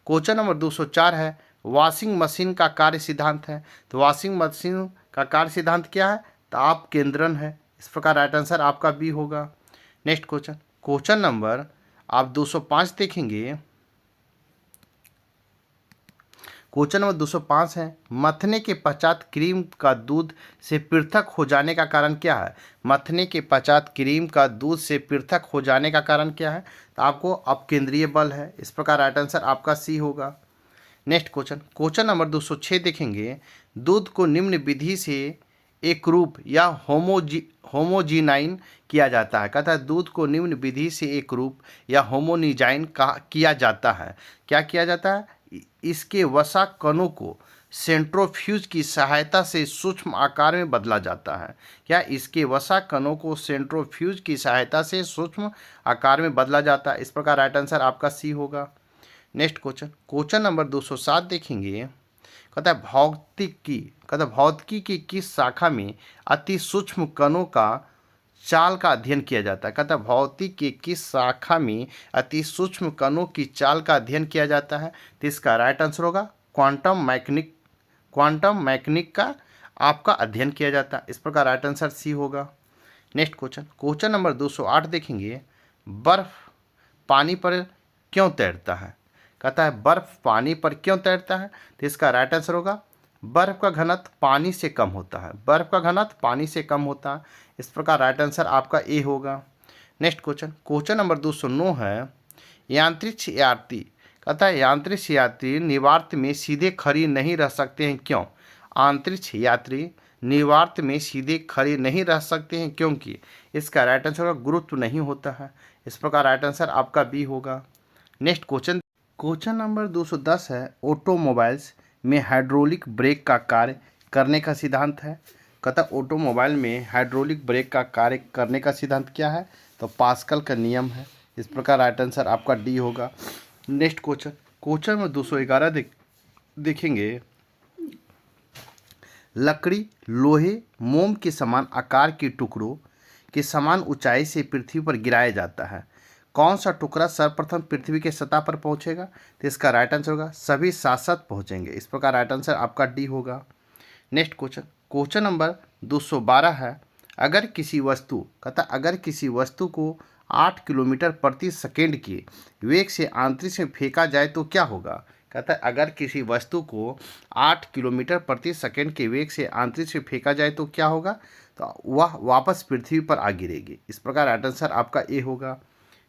A: क्वेश्चन नंबर 204 है। वॉशिंग मशीन का कार्य सिद्धांत है। तो वॉशिंग मशीन का कार्य सिद्धांत क्या है? ताप केंद्रण है। इस प्रकार राइट आंसर आपका बी होगा। नेक्स्ट क्वेश्चन, क्वेश्चन नंबर आप 205 देखेंगे। क्वेश्चन नंबर 205 है। मथने के पश्चात क्रीम का दूध से पृथक हो जाने का कारण क्या है? मथने के पश्चात क्रीम का दूध से पृथक हो जाने का कारण क्या है? तो आपको अपकेंद्रीय बल है। इस प्रकार राइट आंसर आपका सी होगा। नेक्स्ट क्वेश्चन, क्वेश्चन नंबर 206 देखेंगे। दूध को निम्न विधि से एक रूप या होमोजीनाइन किया जाता है। कहता है दूध को निम्न विधि से एक रूप या होमोनिजाइन किया जाता है। क्या किया जाता है? इसके वसा कणों को सेंट्रोफ्यूज की सहायता से सूक्ष्म आकार में बदला जाता है। क्या इसके वसा कणों को सेंट्रोफ्यूज की सहायता से सूक्ष्म आकार में बदला जाता है। इस प्रकार राइट आंसर आपका सी होगा। नेक्स्ट क्वेश्चन, क्वेश्चन नंबर 207 देखेंगे। कहता है भौतिकी की किस शाखा में अति सूक्ष्म कणों का चाल का अध्ययन किया जाता है। कहता है भौतिकी की किस शाखा में अति सूक्ष्म कणों की चाल का अध्ययन किया जाता है। तो इसका राइट आंसर होगा क्वांटम मैकेनिक का आपका अध्ययन किया जाता है। इस प्रकार राइट आंसर सी होगा। नेक्स्ट क्वेश्चन, क्वेश्चन नंबर 208 देखेंगे। बर्फ पानी पर क्यों तैरता है। कहता है बर्फ पानी पर क्यों तैरता है। तो इसका राइट आंसर होगा बर्फ का घनत्व पानी से कम होता है। बर्फ का घनत्व पानी से कम होता है। इस प्रकार राइट आंसर आपका ए होगा। नेक्स्ट क्वेश्चन, क्वेश्चन नंबर 209 है। यांत्रिक यात्री, कहता है यांत्रिक यात्री निर्वात में सीधे खड़ी नहीं रह सकते हैं क्यों। अंतरिक्ष यात्री निर्वात में सीधे खड़े नहीं रह सकते हैं क्योंकि इसका राइट आंसर होगा गुरुत्व नहीं होता है। इस प्रकार राइट आंसर आपका बी होगा। नेक्स्ट क्वेश्चन, क्वेश्चन नंबर 210 है। ऑटोमोबाइल्स में हाइड्रोलिक ब्रेक का कार्य करने का सिद्धांत है। कहता ऑटोमोबाइल में हाइड्रोलिक ब्रेक का कार्य करने का सिद्धांत क्या है। तो पास्कल का नियम है। इस प्रकार राइट आंसर आपका डी होगा। नेक्स्ट क्वेश्चन, क्वेश्चन में 211 देखेंगे। लकड़ी, लोहे, मोम के समान आकार के टुकड़ों के समान ऊंचाई से पृथ्वी पर गिराया जाता है। कौन सा टुकड़ा सर्वप्रथम पृथ्वी के सतह पर पहुंचेगा। तो इसका राइट आंसर होगा सभी साथ साथ पहुंचेंगे। इस प्रकार राइट आंसर आपका डी होगा। नेक्स्ट क्वेश्चन, क्वेश्चन नंबर 212 है। अगर किसी वस्तु, कहता अगर किसी वस्तु को 8 किलोमीटर प्रति सेकेंड के वेग से अंतरिक्ष में फेंका जाए तो क्या होगा। कहता है अगर किसी वस्तु को 8 किलोमीटर प्रति सेकेंड के वेग से अंतरिक्ष में फेंका जाए तो क्या होगा। तो वह वापस पृथ्वी पर आ गिरेगी। इस प्रकार राइट आंसर आपका ए होगा।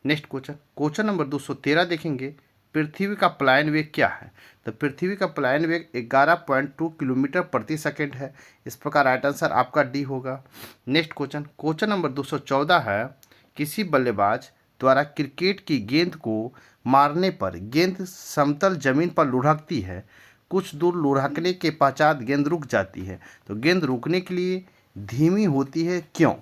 A: नेक्स्ट क्वेश्चन, क्वेश्चन नंबर 213 देखेंगे। पृथ्वी का पलायन वेग क्या है। तो पृथ्वी का पलायन वेग 11.2 किलोमीटर प्रति सेकेंड है। इस प्रकार राइट आंसर आपका डी होगा। नेक्स्ट क्वेश्चन, क्वेश्चन नंबर 214 है। किसी बल्लेबाज द्वारा क्रिकेट की गेंद को मारने पर गेंद समतल जमीन पर लुढ़कती है। कुछ दूर लुढ़कने के पश्चात गेंद रुक जाती है। तो गेंद रुकने के लिए धीमी होती है क्यों।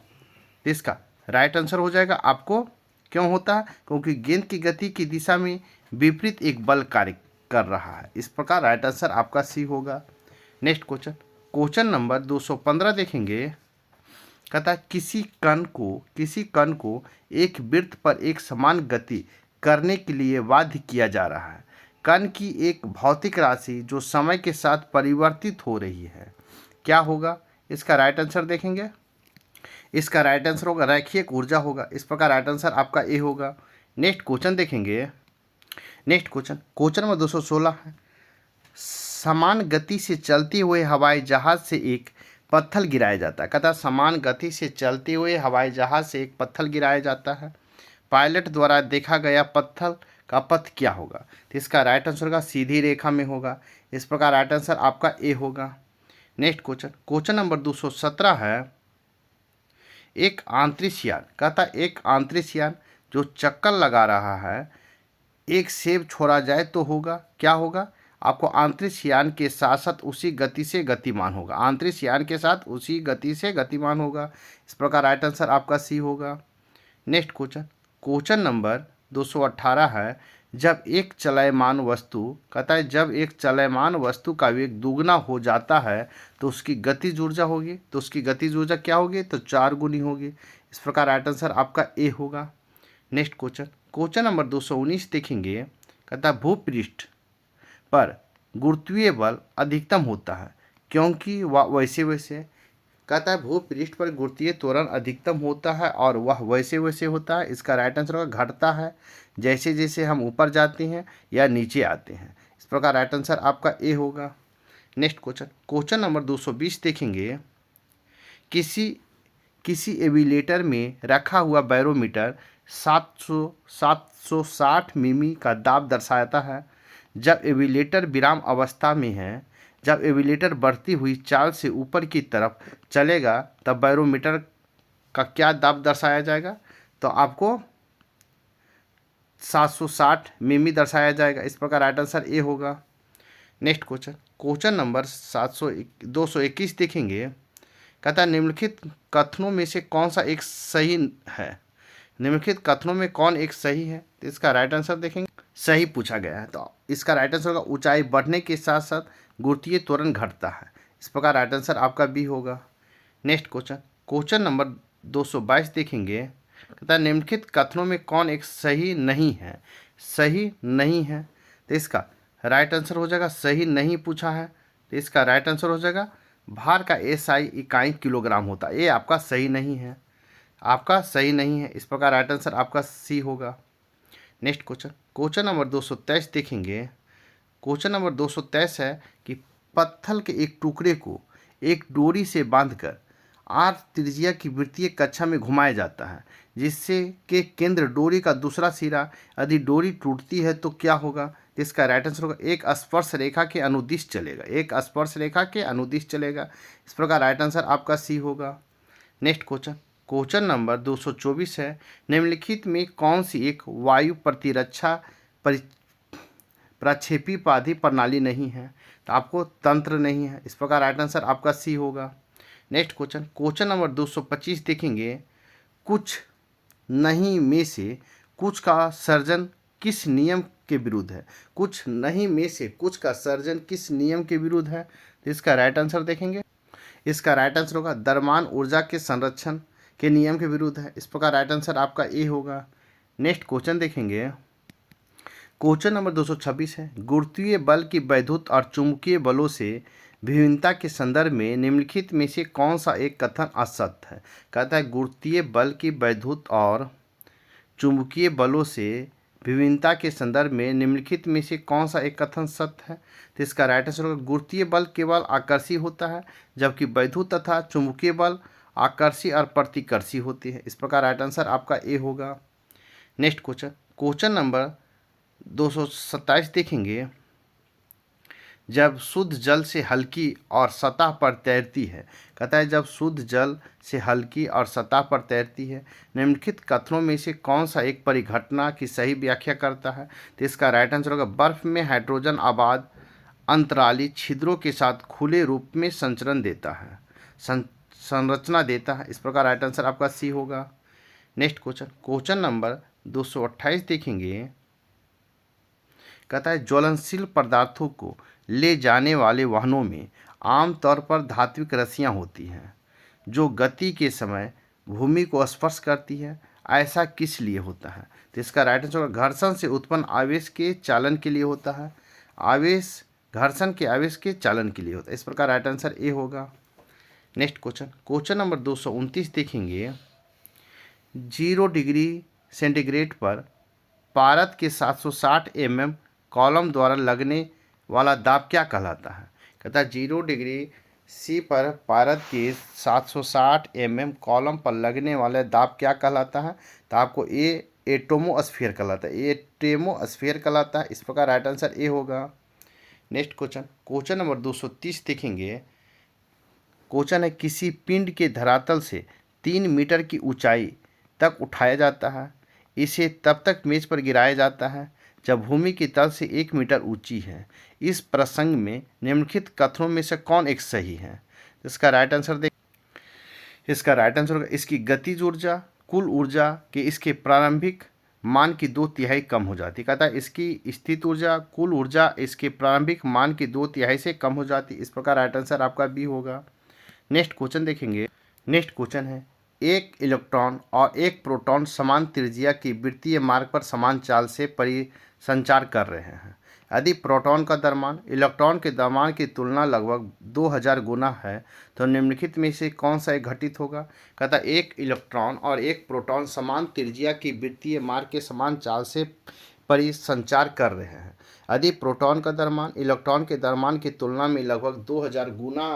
A: इसका राइट आंसर हो जाएगा आपको क्यों होता है, क्योंकि गेंद की गति की दिशा में विपरीत एक बल कार्य कर रहा है। इस प्रकार राइट आंसर आपका सी होगा। नेक्स्ट क्वेश्चन, क्वेश्चन नंबर 215 देखेंगे। कहता है किसी कण को एक वृत्त पर एक समान गति करने के लिए बाध्य किया जा रहा है। कण की एक भौतिक राशि जो समय के साथ परिवर्तित हो रही है, क्या होगा। इसका राइट आंसर देखेंगे। इसका राइट आंसर होगा रैखिक ऊर्जा होगा। इस प्रकार राइट आंसर आपका ए होगा। नेक्स्ट क्वेश्चन देखेंगे। नेक्स्ट क्वेश्चन, क्वेश्चन नंबर 216 है। समान गति से चलते हुए हवाई जहाज से एक पत्थर गिराया जाता है। कहता समान गति से चलते हुए हवाई जहाज से एक पत्थर गिराया जाता है। पायलट द्वारा देखा गया पत्थर का पथ क्या होगा। तो इसका राइट आंसर होगा सीधी रेखा में होगा। इस प्रकार राइट आंसर आपका ए होगा। नेक्स्ट क्वेश्चन, क्वेश्चन नंबर 217 है। एक अंतरिक्ष यान, कहता एक अंतरिक्ष यान जो चक्कर लगा रहा है, एक सेब छोड़ा जाए तो होगा, क्या होगा। आपको अंतरिक्ष यान के साथ साथ उसी गति से गतिमान होगा। अंतरिक्ष यान के साथ उसी गति से गतिमान होगा। इस प्रकार राइट आंसर आपका सी होगा। नेक्स्ट क्वेश्चन, क्वेश्चन नंबर 218 है। जब एक चलयमान वस्तु, कहता है जब एक चलयमान वस्तु का वेग दुगना हो जाता है तो उसकी गतिज ऊर्जा होगी। तो उसकी गतिज ऊर्जा क्या होगी। तो 4 गुनी होगी। इस प्रकार राइट आंसर आपका ए होगा। नेक्स्ट क्वेश्चन, क्वेश्चन नंबर 219 देखेंगे। कहता है भूपृष्ठ पर गुरुत्वीय बल अधिकतम होता है क्योंकि वह वैसे कहता है भूपृष्ठ पर गुरुत्वीय त्वरण अधिकतम होता है और वह वैसे होता है। इसका राइट आंसर होगा घटता है जैसे जैसे हम ऊपर जाते हैं या नीचे आते हैं। इस प्रकार राइट आंसर आपका ए होगा। नेक्स्ट क्वेश्चन, क्वेश्चन नंबर 220 देखेंगे। किसी एविलेटर में रखा हुआ बैरोमीटर 760 मिमी का दाब दर्शाता है। जब एविलेटर विराम अवस्था में है, जब एविलेटर बढ़ती हुई चाल से ऊपर की तरफ चलेगा तब बैरोमीटर का क्या दाब दर्शाया जाएगा। तो आपको 760 मिमी दर्शाया जाएगा। इस प्रकार राइट आंसर ए होगा। नेक्स्ट क्वेश्चन नंबर 221 देखेंगे। कहता है निम्नलिखित कथनों में से कौन सा एक सही है। निम्नलिखित कथनों में कौन एक सही है, तो इसका राइट आंसर देखेंगे। सही पूछा गया है, तो इसका राइट आंसर होगा ऊंचाई बढ़ने के साथ साथ गुरुत्वीय त्वरण घटता है। इस प्रकार राइट आंसर आपका बी होगा। नेक्स्ट क्वेश्चन नंबर 222 देखेंगे। कहता है निम्नलिखित कथनों में कौन एक सही नहीं है। सही नहीं है, तो इसका राइट आंसर हो जाएगा सही नहीं पूछा है, तो इसका राइट आंसर हो जाएगा भार का एसआई इकाई किलोग्राम होता है। ये आपका सही नहीं है, आपका सही नहीं है। इस प्रकार राइट आंसर आपका सी होगा। नेक्स्ट क्वेश्चन नंबर 223 देखेंगे। क्वेश्चन नंबर 223 है कि पत्थर के एक टुकड़े को एक डोरी से बांधकर आर त्रिज्या की वृत्तीय कक्षा में घुमाया जाता है, जिससे के केंद्र डोरी का दूसरा सिरा। यदि डोरी टूटती है तो क्या होगा, इसका राइट आंसर होगा एक स्पर्श रेखा के अनुदिश चलेगा। एक स्पर्श रेखा के अनुदिश चलेगा। इस प्रकार राइट आंसर आपका सी होगा। नेक्स्ट क्वेश्चन नंबर 224 है। निम्नलिखित में कौन सी एक वायु प्रतिरक्षा प्रक्षेपी पाधी प्रणाली नहीं है, तो आपको तंत्र नहीं है। इस प्रकार राइट आंसर आपका सी होगा। नेक्स्ट क्वेश्चन नंबर 225 देखेंगे। कुछ नहीं में से कुछ का सर्जन किस नियम के विरुद्ध है। कुछ नहीं में से कुछ का सर्जन किस नियम के विरुद्ध है, तो इसका राइट आंसर देखेंगे। इसका राइट आंसर होगा द्रव्यमान ऊर्जा के संरक्षण के नियम के विरुद्ध है। इस प्रकार राइट आंसर आपका ए होगा। नेक्स्ट क्वेश्चन देखेंगे। क्वेश्चन नंबर 226 है। गुरुत्वीय बल की वैद्युत और चुंबकीय बलों से भिन्नता के संदर्भ में निम्नलिखित में से कौन सा एक कथन असत्य है। कहता है गुरुत्वीय बल की वैद्युत और चुंबकीय बलों से विभिन्नता के संदर्भ में निम्नलिखित में से कौन सा एक कथन सत्य है, तो इसका राइट आंसर होगा गुरुत्वीय बल केवल आकर्षी होता है, जबकि वैद्युत तथा चुंबकीय बल आकर्षी और प्रतिकर्षी होते हैं। इस प्रकार राइट आंसर आपका ए होगा। नेक्स्ट क्वेश्चन नंबर 227 देखेंगे। जब शुद्ध जल से हल्की और सतह पर तैरती है। कहता है जब शुद्ध जल से हल्की और सतह पर तैरती है, निम्नलिखित कथनों में से कौन सा एक परिघटना की सही व्याख्या करता है, तो इसका राइट आंसर होगा बर्फ में हाइड्रोजन आबाद अंतराली छिद्रों के साथ खुले रूप में संचरण देता है, संरचना देता है। इस प्रकार राइट आंसर आपका सी होगा। नेक्स्ट क्वेश्चन नंबर 228 देखेंगे। कहता है ज्वलनशील पदार्थों को ले जाने वाले वाहनों में आमतौर पर धात्विक रस्सियां होती हैं, जो गति के समय भूमि को स्पर्श करती है। ऐसा किस लिए होता है, तो इसका राइट आंसर घर्षण से उत्पन्न आवेश के चालन के लिए होता है। आवेश घर्षण के आवेश के चालन के लिए होता है। इस प्रकार राइट आंसर ए होगा। नेक्स्ट क्वेश्चन नंबर 229 देखेंगे। 0 डिग्री सेंटीग्रेड पर पारद के 760 mm कॉलम द्वारा लगने वाला दाब क्या कहलाता है। कहता है 0 डिग्री सी पर पारद के 760 mm कॉलम पर लगने वाले दाब क्या कहलाता है, तो आपको ए एटोमोस्फीयर कहलाता है। एटोमोस्फीयर कहलाता है। इस प्रकार राइट आंसर ए होगा। नेक्स्ट क्वेश्चन नंबर 230 देखेंगे। क्वेश्चन है किसी पिंड के धरातल से 3 मीटर की ऊंचाई तक उठाया जाता है। इसे तब तक मेज पर गिराया जाता है जब भूमि की तल से 1 मीटर ऊंची है। इस प्रसंग में निम्नलिखित कथनों में से कौन एक सही है, इसका राइट आंसर देख। इसका राइट आंसर होगा इसकी गतिज ऊर्जा कुल ऊर्जा के इसके प्रारंभिक मान की 2/3 कम हो जाती। कहता है इसकी स्थित ऊर्जा कुल ऊर्जा इसके प्रारंभिक मान की 2/3 से कम हो जाती। इस प्रकार राइट आंसर आपका बी होगा। नेक्स्ट क्वेश्चन देखेंगे। नेक्स्ट क्वेश्चन है एक इलेक्ट्रॉन और एक प्रोटॉन समान त्रिज्या की वृत्तीय मार्ग पर समान चाल से परिसंचार कर रहे हैं। यदि प्रोटॉन का द्रव्यमान इलेक्ट्रॉन के द्रव्यमान की तुलना लगभग 2000 गुना है, तो निम्नलिखित में से कौन सा एक घटित होगा। कहता एक इलेक्ट्रॉन और एक प्रोटॉन समान त्रिज्या की वृत्तीय मार्ग के समान चाल से परिसंचार कर रहे हैं। यदि प्रोटॉन का द्रव्यमान इलेक्ट्रॉन के द्रव्यमान की तुलना में लगभग 2000 गुना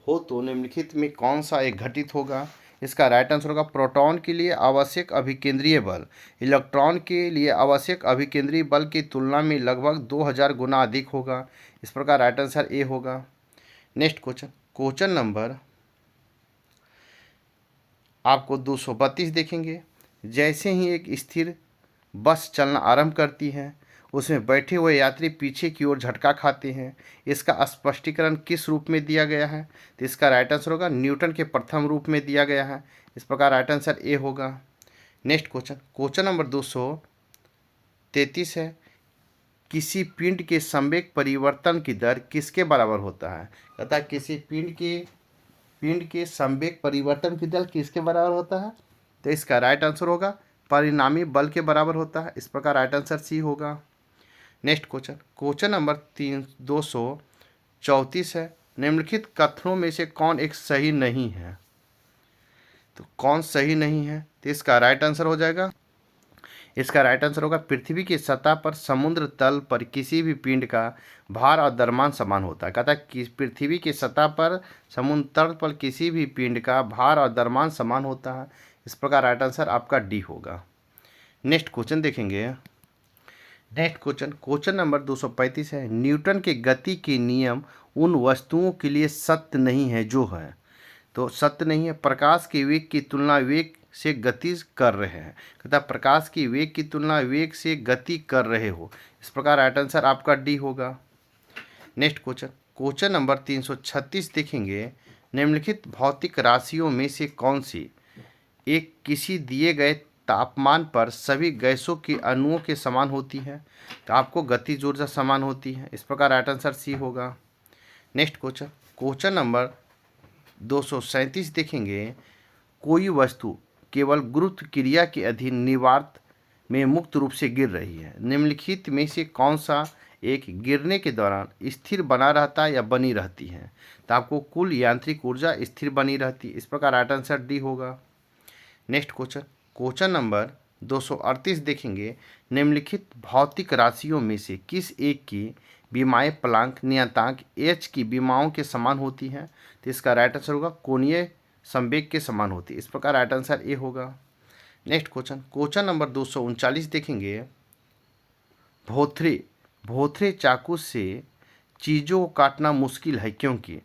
A: हो, तो निम्नलिखित में कौन सा एक घटित होगा। इसका राइट आंसर होगा प्रोटॉन के लिए आवश्यक अभिकेंद्रीय बल इलेक्ट्रॉन के लिए आवश्यक अभिकेंद्रीय बल की तुलना में लगभग 2000 गुना अधिक होगा। इस प्रकार राइट आंसर ए होगा। नेक्स्ट क्वेश्चन नंबर आपको 232 देखेंगे। जैसे ही एक स्थिर बस चलना आरंभ करती है, उसमें बैठे हुए यात्री पीछे की ओर झटका खाते हैं। इसका स्पष्टीकरण किस रूप में दिया गया है? तो इसका राइट आंसर होगा न्यूटन के प्रथम रूप में दिया गया है। इस प्रकार राइट आंसर ए होगा। नेक्स्ट क्वेश्चन, क्वेश्चन नंबर 233 है, किसी पिंड के संवेग परिवर्तन की दर किसके बराबर होता है? कहता है किसी पिंड के संवेग परिवर्तन की दर किसके बराबर होता है? तो इसका राइट आंसर होगा परिणामी बल के बराबर होता है। इस प्रकार राइट आंसर सी होगा। नेक्स्ट क्वेश्चन, क्वेश्चन नंबर 234 है, निम्नलिखित कथनों में से कौन एक सही नहीं है? तो कौन सही नहीं है? तो इसका राइट आंसर हो जाएगा, इसका राइट आंसर होगा पृथ्वी की सतह पर समुद्र तल पर किसी भी पिंड का भार और द्रव्यमान समान होता है। कहता है कि पृथ्वी की सतह पर समुद्र तल पर किसी भी पिंड का भार और द्रव्यमान समान होता है। इस प्रकार राइट आंसर आपका डी होगा। नेक्स्ट क्वेश्चन देखेंगे। नेक्स्ट क्वेश्चन, क्वेश्चन नंबर 235 है, न्यूटन के गति के नियम उन वस्तुओं के लिए सत्य नहीं है जो है। तो सत्य नहीं है, प्रकाश के वेग की तुलना वेग से गति कर रहे हैं। कहता प्रकाश की वेग की तुलना वेग से गति कर रहे हो। इस प्रकार राइट आंसर आपका डी होगा। नेक्स्ट क्वेश्चन, क्वेश्चन नंबर 336 देखेंगे, निम्नलिखित भौतिक राशियों में से कौन सी एक किसी दिए गए तापमान पर सभी गैसों के अणुओं के समान होती है? तो आपको गतिज ऊर्जा समान होती है। इस प्रकार राइट आंसर सी होगा। नेक्स्ट क्वेश्चन, क्वेश्चन नंबर 237 देखेंगे, कोई वस्तु केवल गुरुत्व क्रिया के अधीन निर्वात में मुक्त रूप से गिर रही है। निम्नलिखित में से कौन सा एक गिरने के दौरान स्थिर बना रहता है या बनी रहती है? तो आपको कुल यांत्रिक ऊर्जा स्थिर बनी रहती है। इस प्रकार राइट आंसर डी होगा। नेक्स्ट क्वेश्चन, क्वेश्चन नंबर 238 देखेंगे, निम्नलिखित भौतिक राशियों में से किस एक की विमाएँ प्लांक नियतांक एच की विमाओं के समान होती हैं? तो इसका राइट आंसर होगा कोणीय संवेग के समान होती है। इस प्रकार राइट आंसर ए होगा। नेक्स्ट क्वेश्चन, क्वेश्चन नंबर 239 देखेंगे, भोथरे चाकू से चीज़ों को काटना मुश्किल है क्योंकि?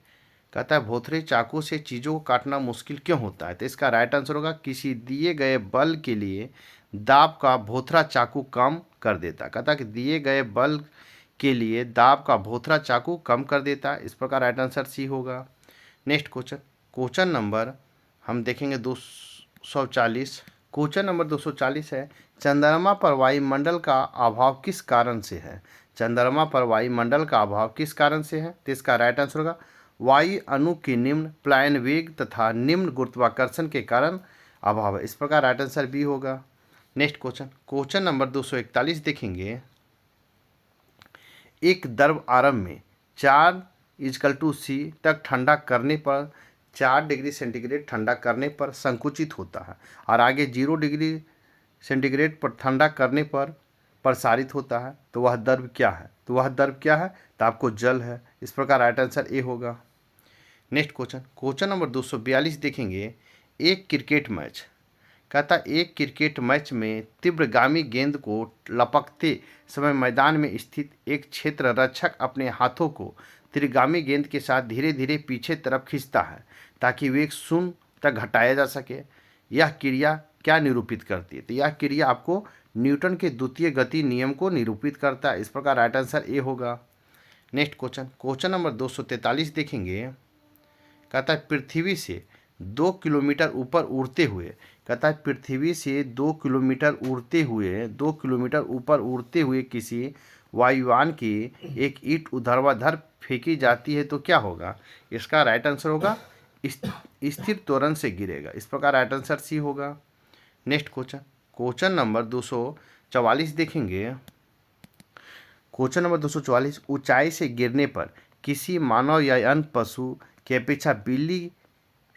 A: कहता है भोथरे चाकू से चीज़ों को काटना मुश्किल क्यों होता है? तो इसका राइट आंसर होगा किसी दिए गए बल के लिए दाब का भोथरा चाकू कम कर देता। कहता है कि दिए गए बल के लिए दाब का भोथरा चाकू कम कर देता है। इस प्रकार राइट आंसर सी होगा। नेक्स्ट क्वेश्चन, क्वेश्चन नंबर हम देखेंगे 240। क्वेश्चन नंबर 240 है, चंद्रमा पर वायुमंडल का अभाव किस कारण से है? चंद्रमा पर वायुमंडल का अभाव किस कारण से है? तो इसका राइट आंसर होगा वायु अणु के निम्न प्लायन वेग तथा निम्न गुरुत्वाकर्षण के कारण अभाव है। इस प्रकार राइट आंसर बी होगा। नेक्स्ट क्वेश्चन, क्वेश्चन नंबर 241 देखेंगे, एक द्रव आरंभ में 4:C तक ठंडा करने पर 4 डिग्री सेंटीग्रेड ठंडा करने पर संकुचित होता है और आगे 0 डिग्री सेंटीग्रेड पर ठंडा करने पर प्रसारित होता है। तो वह द्रव क्या है? तो वह द्रव क्या है? तो आपको जल है। इस प्रकार राइट आंसर ए होगा। नेक्स्ट क्वेश्चन, क्वेश्चन नंबर 242 देखेंगे, एक क्रिकेट मैच। कहता एक क्रिकेट मैच में तीव्रगामी गेंद को लपकते समय मैदान में स्थित एक क्षेत्र रक्षक अपने हाथों को तीव्रगामी गेंद के साथ धीरे धीरे पीछे तरफ खींचता है ताकि वेग शून्य तक घटाया जा सके। यह क्रिया क्या निरूपित करती है? तो यह क्रिया आपको न्यूटन के द्वितीय गति नियम को निरूपित करता है। इस प्रकार राइट आंसर ए होगा। नेक्स्ट क्वेश्चन, क्वेश्चन नंबर 243 देखेंगे, कहता है पृथ्वी से 2 किलोमीटर ऊपर उड़ते हुए, कहता है पृथ्वी से 2 किलोमीटर ऊपर उड़ते हुए किसी वायुयान की एक ईंट ऊर्ध्वाधर फेंकी जाती है तो क्या होगा? इसका राइट आंसर होगा स्थिर त्वरण से गिरेगा। इस प्रकार राइट आंसर सी होगा। नेक्स्ट क्वेश्चन, क्वेश्चन नंबर 244 देखेंगे, क्वेश्चन नंबर 244, ऊंचाई से गिरने पर किसी मानव या अन्य पशु की अपेक्षा बिल्ली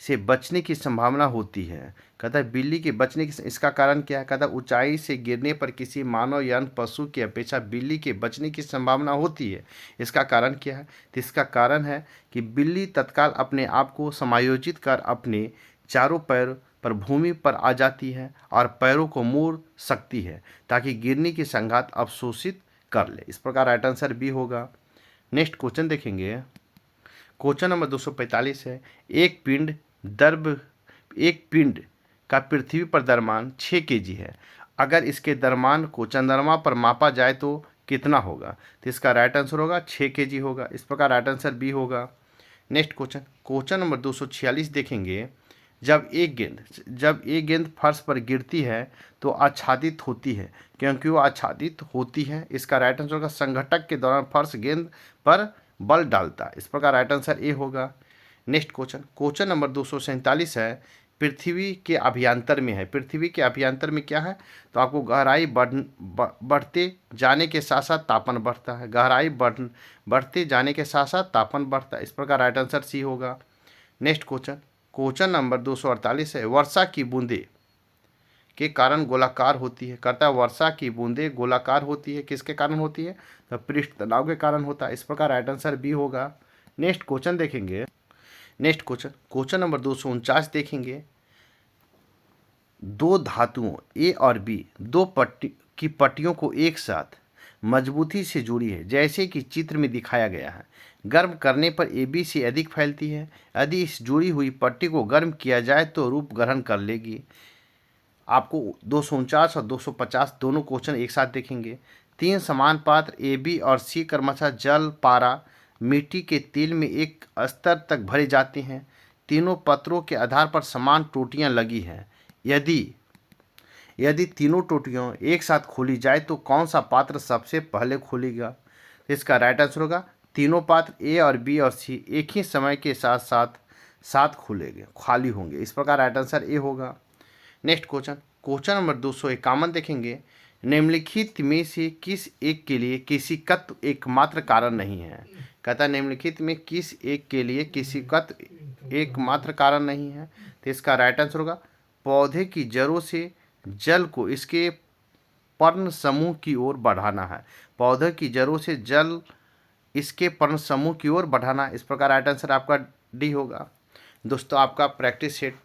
A: से बचने की संभावना होती है। कहता है बिल्ली के बचने की, इसका कारण क्या है? कहता है ऊंचाई से गिरने पर किसी मानव या अन्य पशु की अपेक्षा बिल्ली के बचने की संभावना होती है। इसका कारण क्या है? तो इसका कारण है कि बिल्ली तत्काल अपने आप को समायोजित कर अपने चारों पैर पर भूमि पर आ जाती है और पैरों को मोड़ सकती है ताकि गिरने की संघात अवशोषित कर ले। इस प्रकार राइट आंसर बी होगा। नेक्स्ट क्वेश्चन देखेंगे, क्वेश्चन नंबर 245 है, एक पिंड का पृथ्वी पर द्रव्यमान 6 kg है अगर इसके द्रव्यमान को चंद्रमा पर मापा जाए तो कितना होगा? तो इसका राइट आंसर होगा 6 kg होगा। इस प्रकार राइट आंसर बी होगा। नेक्स्ट क्वेश्चन नंबर 246 देखेंगे। जब एक गेंद फर्श पर गिरती है तो आच्छादित होती है, क्योंकि वो आच्छादित होती है। इसका राइट आंसर होगा संघटक के दौरान फर्श गेंद पर बल डालता है। इस प्रकार राइट आंसर ए होगा। नेक्स्ट क्वेश्चन नंबर 247 है, पृथ्वी के अभ्यंतर में है। पृथ्वी के अभ्यंतर में क्या है? तो आपको गहराई बढ़ते जाने के साथ साथ तापमान बढ़ता है। गहराई बढ़ते जाने के साथ साथ तापमान बढ़ता है। इस प्रकार राइट आंसर सी होगा। नेक्स्ट क्वेश्चन नंबर 248 है, वर्षा की बूंदे के कारण गोलाकार होती है। कहता है वर्षा की बूंदे गोलाकार होती है, किसके कारण होती है? तो पृष्ठ तनाव के कारण होता है। इस प्रकार राइट आंसर बी होगा। नेक्स्ट क्वेश्चन देखेंगे। नेक्स्ट क्वेश्चन नंबर 249 देखेंगे। दो धातुओं ए और बी दो पट्टियों को एक साथ मजबूती से जुड़ी है, जैसे कि चित्र में दिखाया गया है। गर्म करने पर ए बी से अधिक फैलती है। यदि इस जुड़ी हुई पट्टी को गर्म किया जाए तो रूप ग्रहण कर लेगी। आपको 249 और 250 दोनों क्वेश्चन एक साथ देखेंगे। 3 समान पात्र ए बी और सी क्रमशः जल, पारा, मिट्टी के तेल में एक स्तर तक भरे जाते हैं। तीनों पत्रों के आधार पर समान टोटियां लगी हैं। यदि तीनों टोटियां एक साथ खोली जाए तो कौन सा पात्र सबसे पहले खोलेगा? इसका राइट आंसर होगा तीनों पात्र ए और बी और सी एक ही समय के साथ खुलेंगे, खाली होंगे। इस प्रकार राइट आंसर ए होगा। नेक्स्ट क्वेश्चन नंबर 251 देखेंगे। निम्नलिखित में से किस एक के लिए किसी तत्व एकमात्र कारण नहीं है? कहता है निम्नलिखित में किस एक के लिए किसी तत्व एकमात्र कारण नहीं है? तो इसका राइट आंसर होगा पौधे की जड़ों से जल को इसके पर्ण समूह की ओर बढ़ाना है। पौधे की जड़ों से जल इसके पर्ण समूह की ओर बढ़ाना। इस प्रकार राइट आंसर आपका डी होगा। दोस्तों, आपका प्रैक्टिस सेट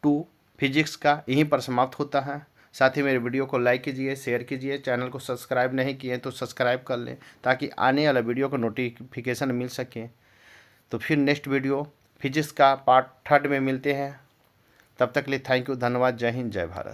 A: 2 फिजिक्स का यहीं पर समाप्त होता है। साथ ही मेरे वीडियो को लाइक कीजिए, शेयर कीजिए। चैनल को सब्सक्राइब नहीं किए तो सब्सक्राइब कर लें, ताकि आने वाला वीडियो को नोटिफिकेशन मिल सके। तो फिर नेक्स्ट वीडियो फिजिक्स का पार्ट 3 में मिलते हैं। तब तक के लिए थैंक यू, धन्यवाद। जय हिंद, जय भारत।